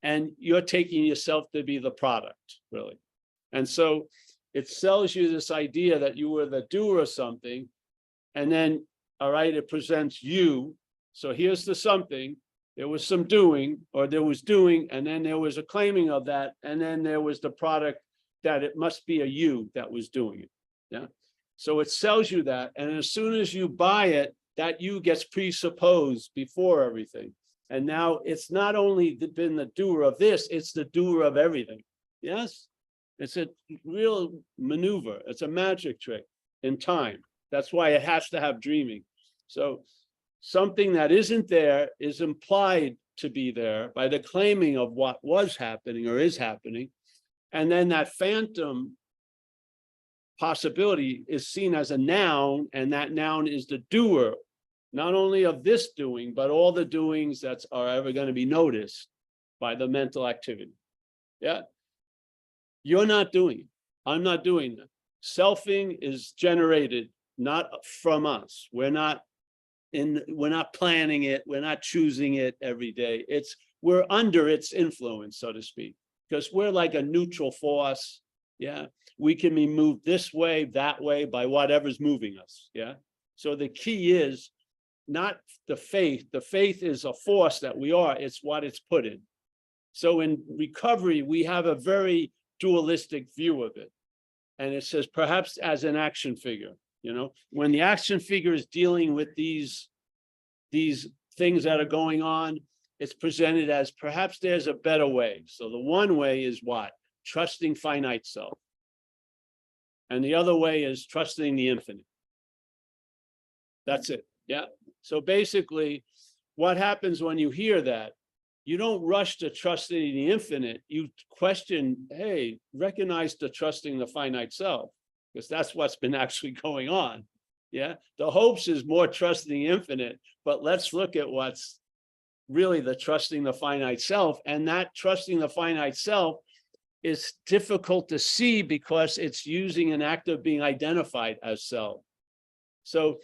and you're taking yourself to be the product, really. And so it sells you this idea that you were the doer of something. And then, all right, it presents you. So here's the something. There was some doing, or there was doing, and then there was a claiming of that. And then there was the product that it must be a you that was doing it. Yeah. So it sells you that. And as soon as you buy it, that you gets presupposed before everything. And now it's not only been the doer of this, it's the doer of everything. Yes. It's a real maneuver. It's a magic trick in time. That's why it has to have dreaming. So something that isn't there is implied to be there by the claiming of what was happening or is happening. And then that phantom possibility is seen as a noun, and that noun is the doer, not only of this doing, but all the doings that are ever going to be noticed by the mental activity. Yeah. You're not doing it. I'm not doing that. Selfing is generated not from us. We're not planning it. We're not choosing it every day. We're under its influence, so to speak, because we're like a neutral force. Yeah. We can be moved this way, that way by whatever's moving us. Yeah. So the key is not the faith. The faith is a force that we are. It's what it's put in. So in recovery, we have a very dualistic view of it. And it says perhaps as an action figure, when the action figure is dealing with these things that are going on, it's presented as perhaps there's a better way. So the one way is what? Trusting finite self. And the other way is trusting the infinite. That's it. Yeah. So basically, what happens when you hear that? You don't rush to trusting the infinite. You question, hey, recognize the trusting the finite self, because that's what's been actually going on. Yeah. The hopes is more trusting the infinite, but let's look at what's really the trusting the finite self. And that trusting the finite self is difficult to see because it's using an act of being identified as self. So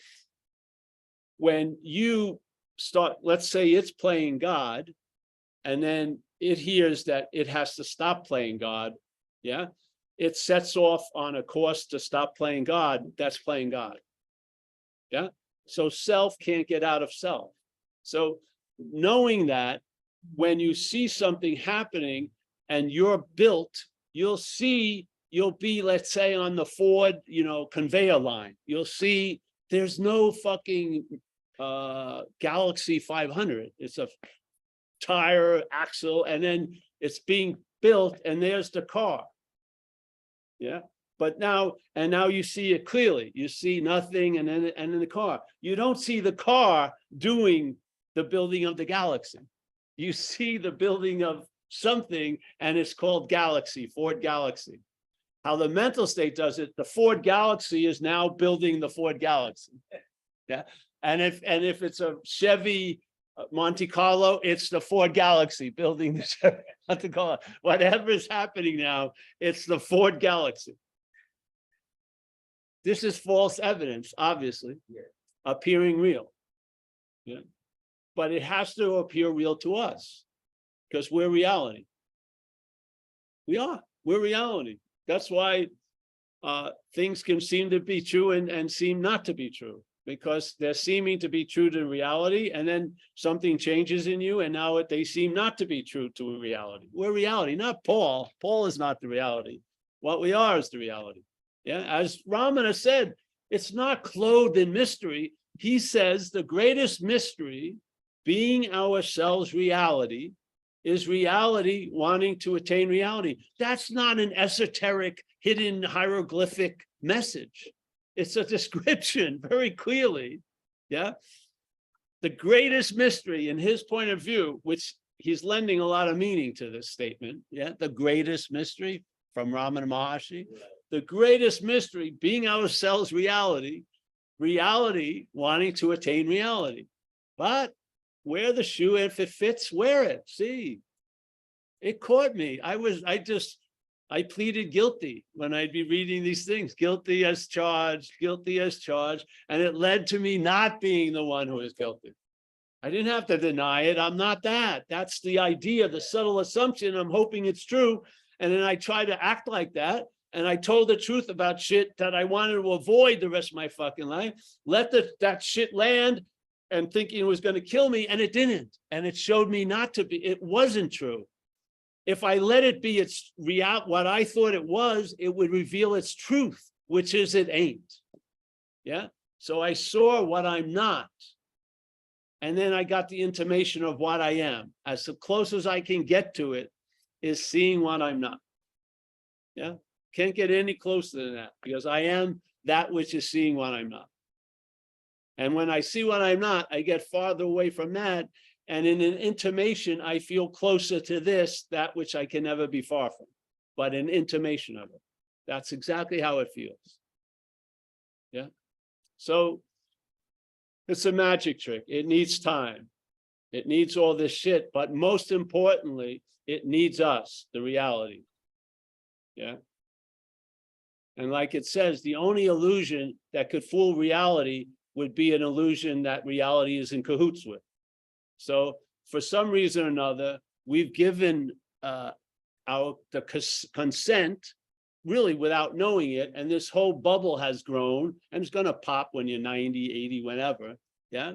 when you start, let's say it's playing God, and then it hears that it has to stop playing God. Yeah. It sets off on a course to stop playing God. That's playing God. Yeah. So self can't get out of self. So knowing that when you see something happening and you're built, you'll be, let's say, on the Ford, conveyor line. You'll see there's no fucking Galaxy 500. It's a tire, axle, and then it's being built, and there's the car. Yeah. But now you see it clearly. You see nothing, and then the car. You don't see the car doing the building of the galaxy. You see the building of something, and it's called Galaxy, Ford Galaxy. How the mental state does it, the Ford Galaxy is now building the Ford Galaxy. Yeah. And if it's a Chevy Monte Carlo, it's the Ford Galaxy building this. Monte Carlo. Whatever is happening now, it's the Ford Galaxy. This is false evidence, obviously, appearing real. Yeah, but it has to appear real to us because we're reality. We're reality. That's why things can seem to be true and seem not to be true, because they're seeming to be true to reality, and then something changes in you, and now they seem not to be true to reality. We're reality, not Paul. Paul is not the reality. What we are is the reality. Yeah, as Ramana said, it's not clothed in mystery. He says the greatest mystery, being ourselves reality, is reality wanting to attain reality. That's not an esoteric, hidden hieroglyphic message. It's a description very clearly. Yeah. The greatest mystery in his point of view, which he's lending a lot of meaning to this statement. Yeah. The greatest mystery from Ramana Maharshi. The greatest mystery, being ourselves reality, reality wanting to attain reality. But wear the shoe, if it fits, wear it. See, it caught me. I pleaded guilty when I'd be reading these things, guilty as charged, and it led to me not being the one who is guilty. I didn't have to deny it. I'm not that. That's the idea, the subtle assumption. I'm hoping it's true. And then I try to act like that. And I told the truth about shit that I wanted to avoid the rest of my fucking life. Let that shit land and thinking it was going to kill me, and it didn't. And it showed me not to be, it wasn't true. If I let it be its real, what I thought it was, it would reveal its truth, which is it ain't. Yeah. So I saw what I'm not. And then I got the intimation of what I am. As close as I can get to it is seeing what I'm not. Yeah. Can't get any closer than that, because I am that which is seeing what I'm not. And when I see what I'm not, I get farther away from that. And in an intimation, I feel closer to this, that which I can never be far from, but an intimation of it. That's exactly how it feels. Yeah. So it's a magic trick. It needs time. It needs all this shit, but most importantly, it needs us, the reality. Yeah. And like it says, the only illusion that could fool reality would be an illusion that reality is in cahoots with. So for some reason or another, we've given consent really without knowing it. And this whole bubble has grown, and it's going to pop when you're 90, 80, whenever. Yeah.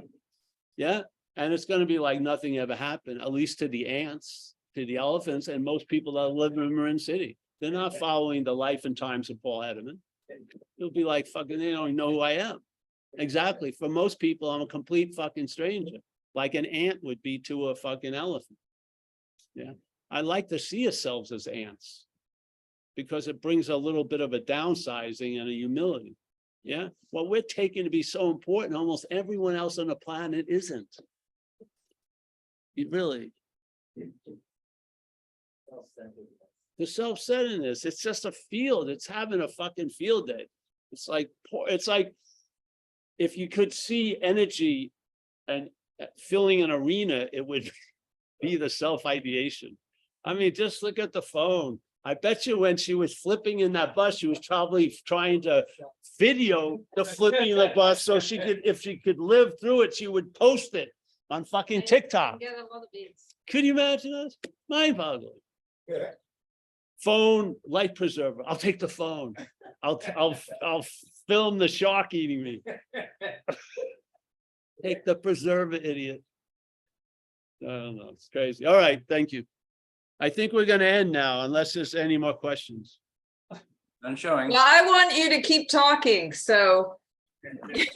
Yeah. And it's going to be like nothing ever happened, at least to the ants, to the elephants, and most people that live in Marin City. They're not following the life and times of Paul Hedderman. It'll be like fucking, they don't know who I am. Exactly. For most people, I'm a complete fucking stranger, like an ant would be to a fucking elephant. Yeah. I like to see ourselves as ants because it brings a little bit of a downsizing and a humility. Yeah. What we're taking to be so important, almost everyone else on the planet isn't. It really. The self-centeredness, it's just a field. It's having a fucking field day. It's like if you could see energy and filling an arena, it would be the self-ideation. I mean, just look at the phone. I bet you when she was flipping in that bus, she was probably trying to video the flipping of the bus so she could, if she could live through it, she would post it on fucking TikTok. Get a lot of beats. Could you imagine this? Mind-boggling. Phone life preserver. I'll take the phone. I'll film the shark eating me. Take the preserver, idiot. I don't know. It's crazy. All right. Thank you. I think we're going to end now, unless there's any more questions. None showing. Well, I want you to keep talking, so. There's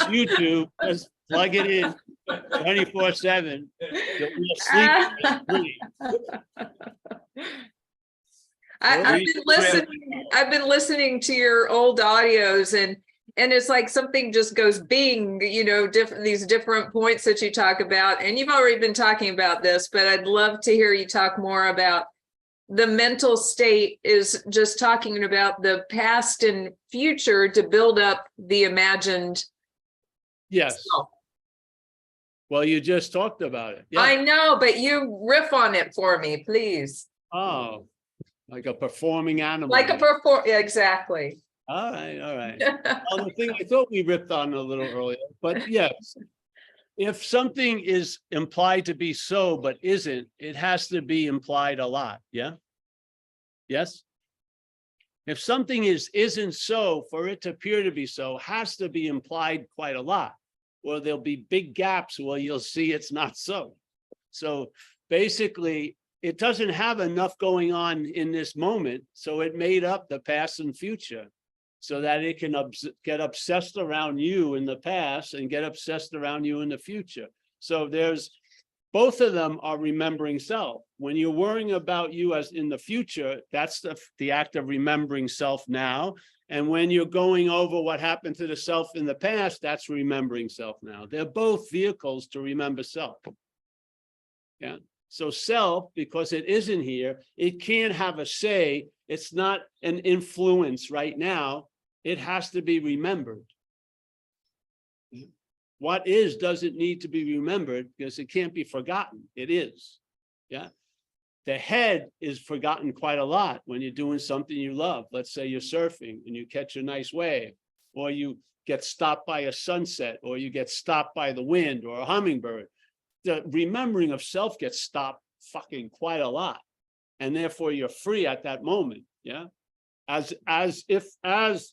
YouTube. Just plug it in 24/7. You'll be asleep. I've been listening to your old audios, and it's like something just goes bing, you know, these different points that you talk about. And you've already been talking about this, but I'd love to hear you talk more about the mental state, is just talking about the past and future to build up the imagined Yes. self. Well, you just talked about it. I Yeah. know, but you riff on it for me, please. Oh, like a performing animal. Like a exactly. All right, all right. Well, the thing I thought we ripped on a little earlier, but yes. If something is implied to be so, but isn't, it has to be implied a lot, yeah? Yes? If something isn't so, for it to appear to be so, has to be implied quite a lot. Or there'll be big gaps where you'll see it's not so. So basically, it doesn't have enough going on in this moment, so it made up the past and future. So that it can get obsessed around you in the past and get obsessed around you in the future. So there's, both of them are remembering self. When you're worrying about you as in the future, that's the act of remembering self now. And when you're going over what happened to the self in the past, that's remembering self now. They're both vehicles to remember self. Yeah. So self, because it isn't here, it can't have a say. It's not an influence right now. It has to be remembered. What is doesn't need to be remembered because it can't be forgotten. It is. Yeah. The head is forgotten quite a lot when you're doing something you love. Let's say you're surfing and you catch a nice wave, or you get stopped by a sunset, or you get stopped by the wind or a hummingbird. The remembering of self gets stopped fucking quite a lot. And therefore you're free at that moment. Yeah. As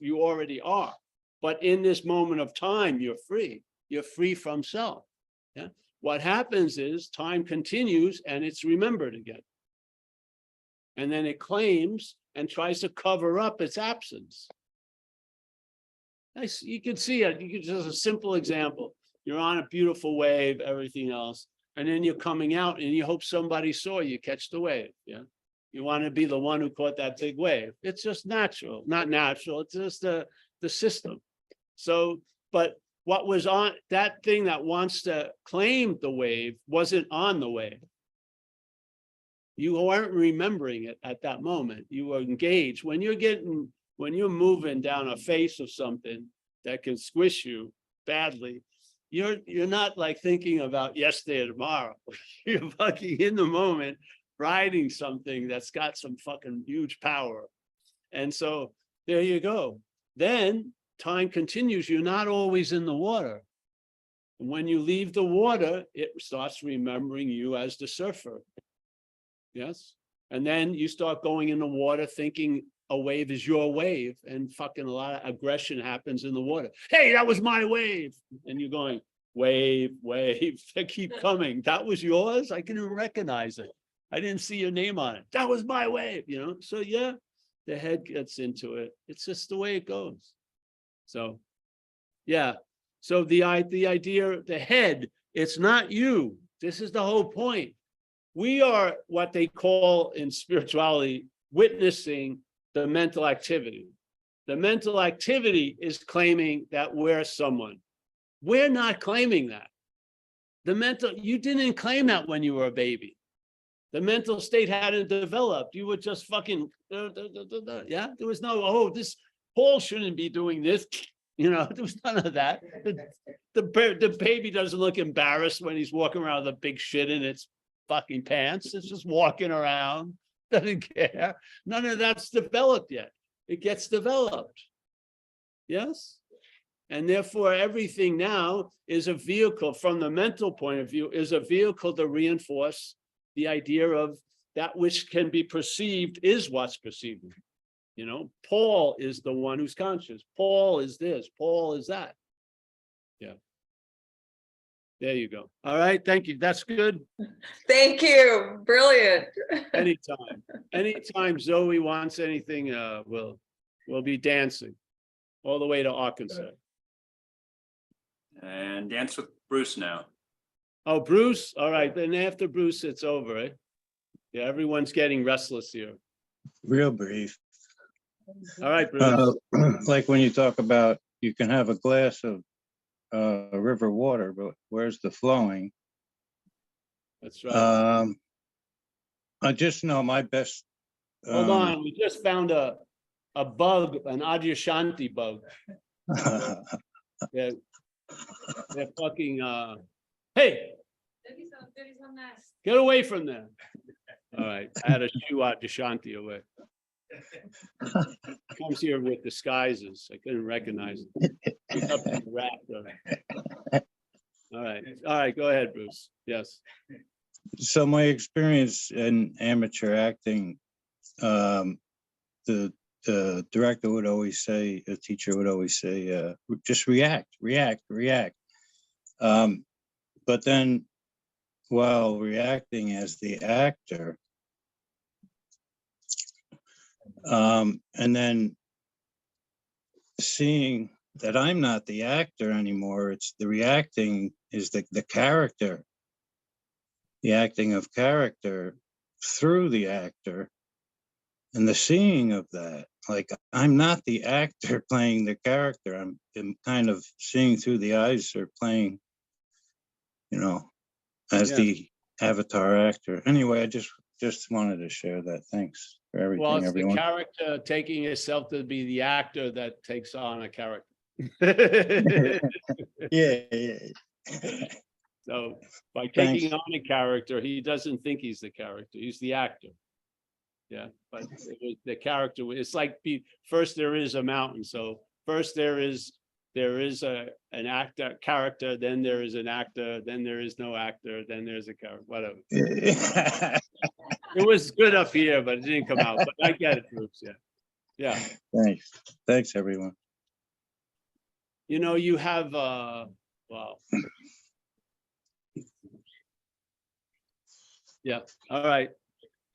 you already are. But in this moment of time, you're free. You're free from self. Yeah. What happens is time continues and it's remembered again. And then it claims and tries to cover up its absence. You can see it. You can just a simple example. You're on a beautiful wave, everything else, and then you're coming out and you hope somebody saw you catch the wave. Yeah. You want to be the one who caught that big wave. It's just natural, not natural. It's just the system. So, but what was on that thing that wants to claim the wave wasn't on the wave. You weren't remembering it at that moment. You were engaged. When you're moving down a face of something that can squish you badly, you're not like thinking about yesterday or tomorrow. You're fucking in the moment, riding something that's got some fucking huge power. And so there you go. Then time continues. You're not always in the water. And when you leave the water, it starts remembering you as the surfer. Yes. And then you start going in the water thinking a wave is your wave, and fucking a lot of aggression happens in the water. Hey, that was my wave. And you're going, wave, wave. They keep coming. That was yours? I couldn't recognize it. I didn't see your name on it. That was my wave, you know? So yeah, the head gets into it. It's just the way it goes. So yeah. So the idea, the head, it's not you. This is the whole point. We are what they call in spirituality, witnessing the mental activity. The mental activity is claiming that we're someone. We're not claiming that. You didn't claim that when you were a baby. The mental state hadn't developed. You were just fucking, yeah? There was no, oh, this Paul shouldn't be doing this. You know, there was none of that. The baby doesn't look embarrassed when he's walking around with a big shit in its fucking pants. It's just walking around, doesn't care. None of that's developed yet. It gets developed. Yes. And therefore everything now is a vehicle from the mental point of view, is a vehicle to reinforce the idea of that which can be perceived is what's perceived. You know, Paul is the one who's conscious. Paul is this, Paul is that. Yeah. There you go. All right. Thank you. That's good. Thank you. Brilliant. Anytime Zoe wants anything, we'll be dancing all the way to Arkansas. And dance with Bruce now. Oh, Bruce. All right. Then after Bruce, it's over. Eh? Yeah. Everyone's getting restless here. Real brief. All right, Bruce. Like when you talk about you can have a glass of river water, but where's the flowing? That's right. I just know my best. Hold on. We just found a bug, an Adyashanti bug. They're fucking Hey, There is a nest. get away from there. All right, I had to shoo out Deshanti away. Comes here with disguises. I couldn't recognize him. He's up to the raptor. All right, go ahead, Bruce. Yes. So my experience in amateur acting, the director would always say, a teacher would always say, just react. But then while reacting as the actor, and then seeing that I'm not the actor anymore, it's the reacting is the character, the acting of character through the actor, and the seeing of that. Like, I'm not the actor playing the character. I'm kind of seeing through the eyes or playing, as Yeah. the avatar actor. Anyway, I just wanted to share that. Thanks for everything, Well, it's everyone. the character taking itself to be the actor that takes on a character. Yeah. So by Thanks. taking on a character, he doesn't think he's the character, he's the actor. Yeah, but the character, it's like first there is a mountain. So first there is an actor character, then there is an actor, then there is no actor, then there's a character, whatever. It was good up here, but it didn't come out. But I get it, Bruce. Yeah. Thanks, everyone. You have wow. Yeah, all right.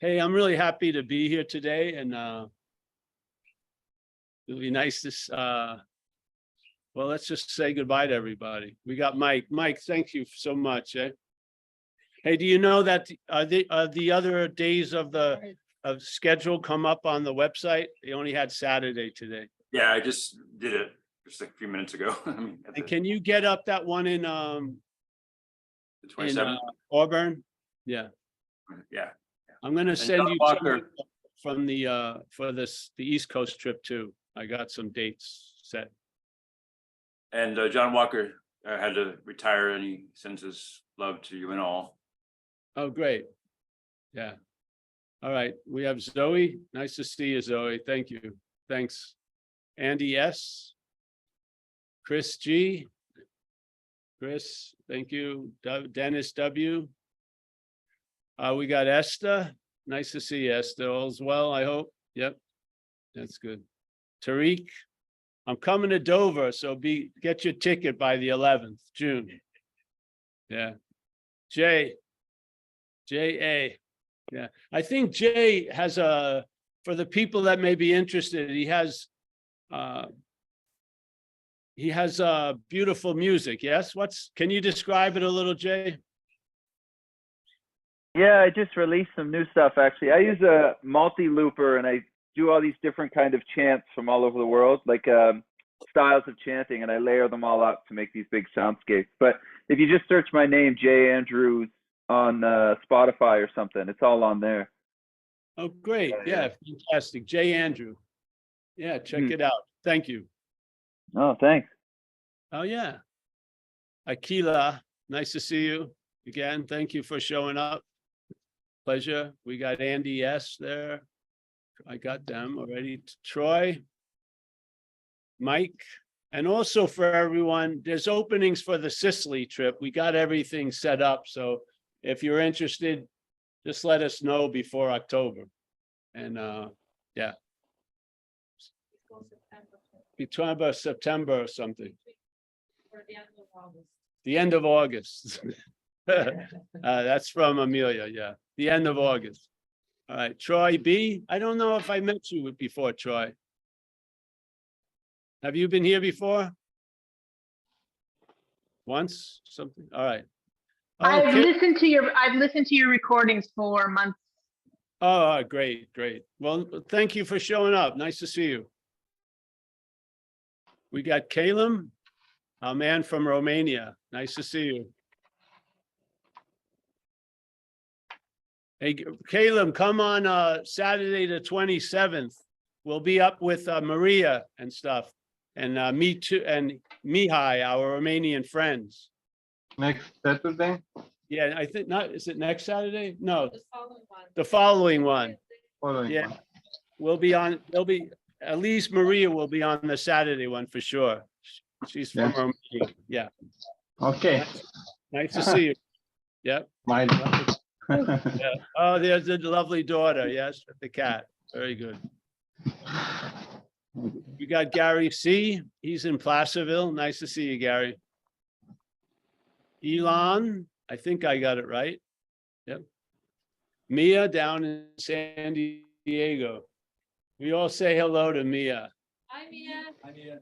Hey, I'm really happy to be here today, and it'll be nice to well, let's just say goodbye to everybody. We got Mike. Mike, thank you so much. Hey, do you know that the other days of schedule come up on the website? They only had Saturday today. Yeah, I just did it just a few minutes ago. I mean, at And the can you get up that one in 27th. Auburn? Yeah, Yeah. I'm gonna send John you Walker- something from the East Coast trip too. I got some dates set. And John Walker had to retire, and he sends his love to you and all. Oh, great. Yeah. All right. We have Zoe. Nice to see you, Zoe. Thank you. Thanks. Andy S. Chris G. Chris, thank you. Dennis W. We got Esther. Nice to see you, Esther. All's well, I hope. Yep. That's good. Tariq. I'm coming to Dover, so get your ticket by the 11th, June. Yeah. Jay. J.A. Yeah, I think Jay has for the people that may be interested, he has beautiful music. Yes, can you describe it a little, Jay? Yeah, I just released some new stuff actually. I use a multi-looper and I do all these different kind of chants from all over the world, like styles of chanting, and I layer them all up to make these big soundscapes. But if you just search my name, Jay Andrews, on Spotify or something, it's all on there. Oh, great. Yeah, fantastic. Jay Andrew. Yeah, check it out. Thank you. Oh, thanks. Oh, yeah. Akila, nice to see you again. Thank you for showing up. Pleasure. We got Andy S. there. I got them already. Troy, Mike, and also for everyone, there's openings for the Sicily trip. We got everything set up. So if you're interested, just let us know before October. And yeah. Between September or something. Or the end of August. The end of August. That's from Amelia, yeah. The end of August. All right, Troy B. I don't know if I met you before, Troy. Have you been here before? Once, something, all right. I've Okay. listened to your recordings for months. Oh, great. Well, thank you for showing up. Nice to see you. We got Caleb, a man from Romania. Nice to see you. Hey, Caleb, come on Saturday the 27th. We'll be up with Maria and stuff, and me too, and Mihai, our Romanian friends. Next Saturday? Yeah, I think not, is it next Saturday? No, The following one. the following one. Following Yeah. one. We'll be on, there'll be, at least Maria will be on the Saturday one for sure. She's from Yeah. our meeting. Yeah, Okay. nice to see you. Yep. My. Yeah. Oh, there's a lovely daughter. Yes, the cat. Very good. We got Gary C. He's in Placerville. Nice to see you, Gary. Elon, I think I got it right. Yep. Mia down in San Diego. We all say hello to Mia. Hi, Mia.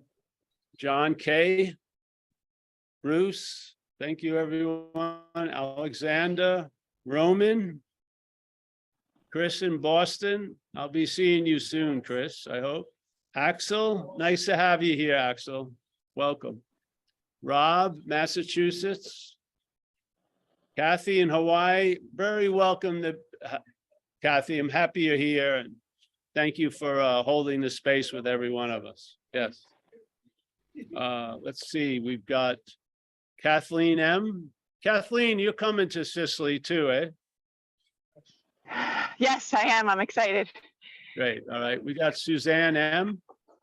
John K. Bruce, thank you, everyone. Alexander, Roman. Chris in Boston. I'll be seeing you soon, Chris, I hope. Axel, nice to have you here, Axel. Welcome. Rob, Massachusetts. Kathy in Hawaii, very welcome to Kathy. I'm happy you're here and thank you for holding the space with every one of us. Yes. Let's see, we've got Kathleen M. Kathleen, you're coming to Sicily too, eh? Yes, I am. I'm excited. Great. All right. We got Suzanne M.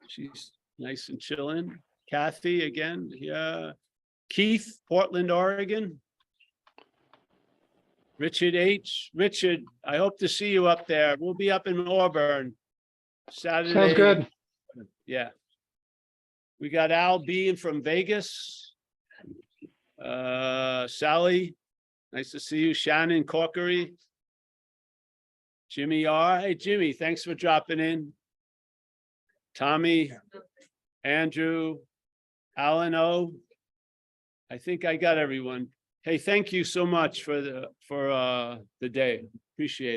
She's nice and chilling. Kathy again. Yeah. Keith, Portland, Oregon. Richard H. Richard, I hope to see you up there. We'll be up in Auburn Saturday. Sounds good. Yeah. We got Al B from Vegas. Sally, nice to see you. Shannon Corkery. Jimmy R. Hey, Jimmy, thanks for dropping in. Tommy, Andrew, Alan O. I think I got everyone. Hey, thank you so much for the day. Appreciate it.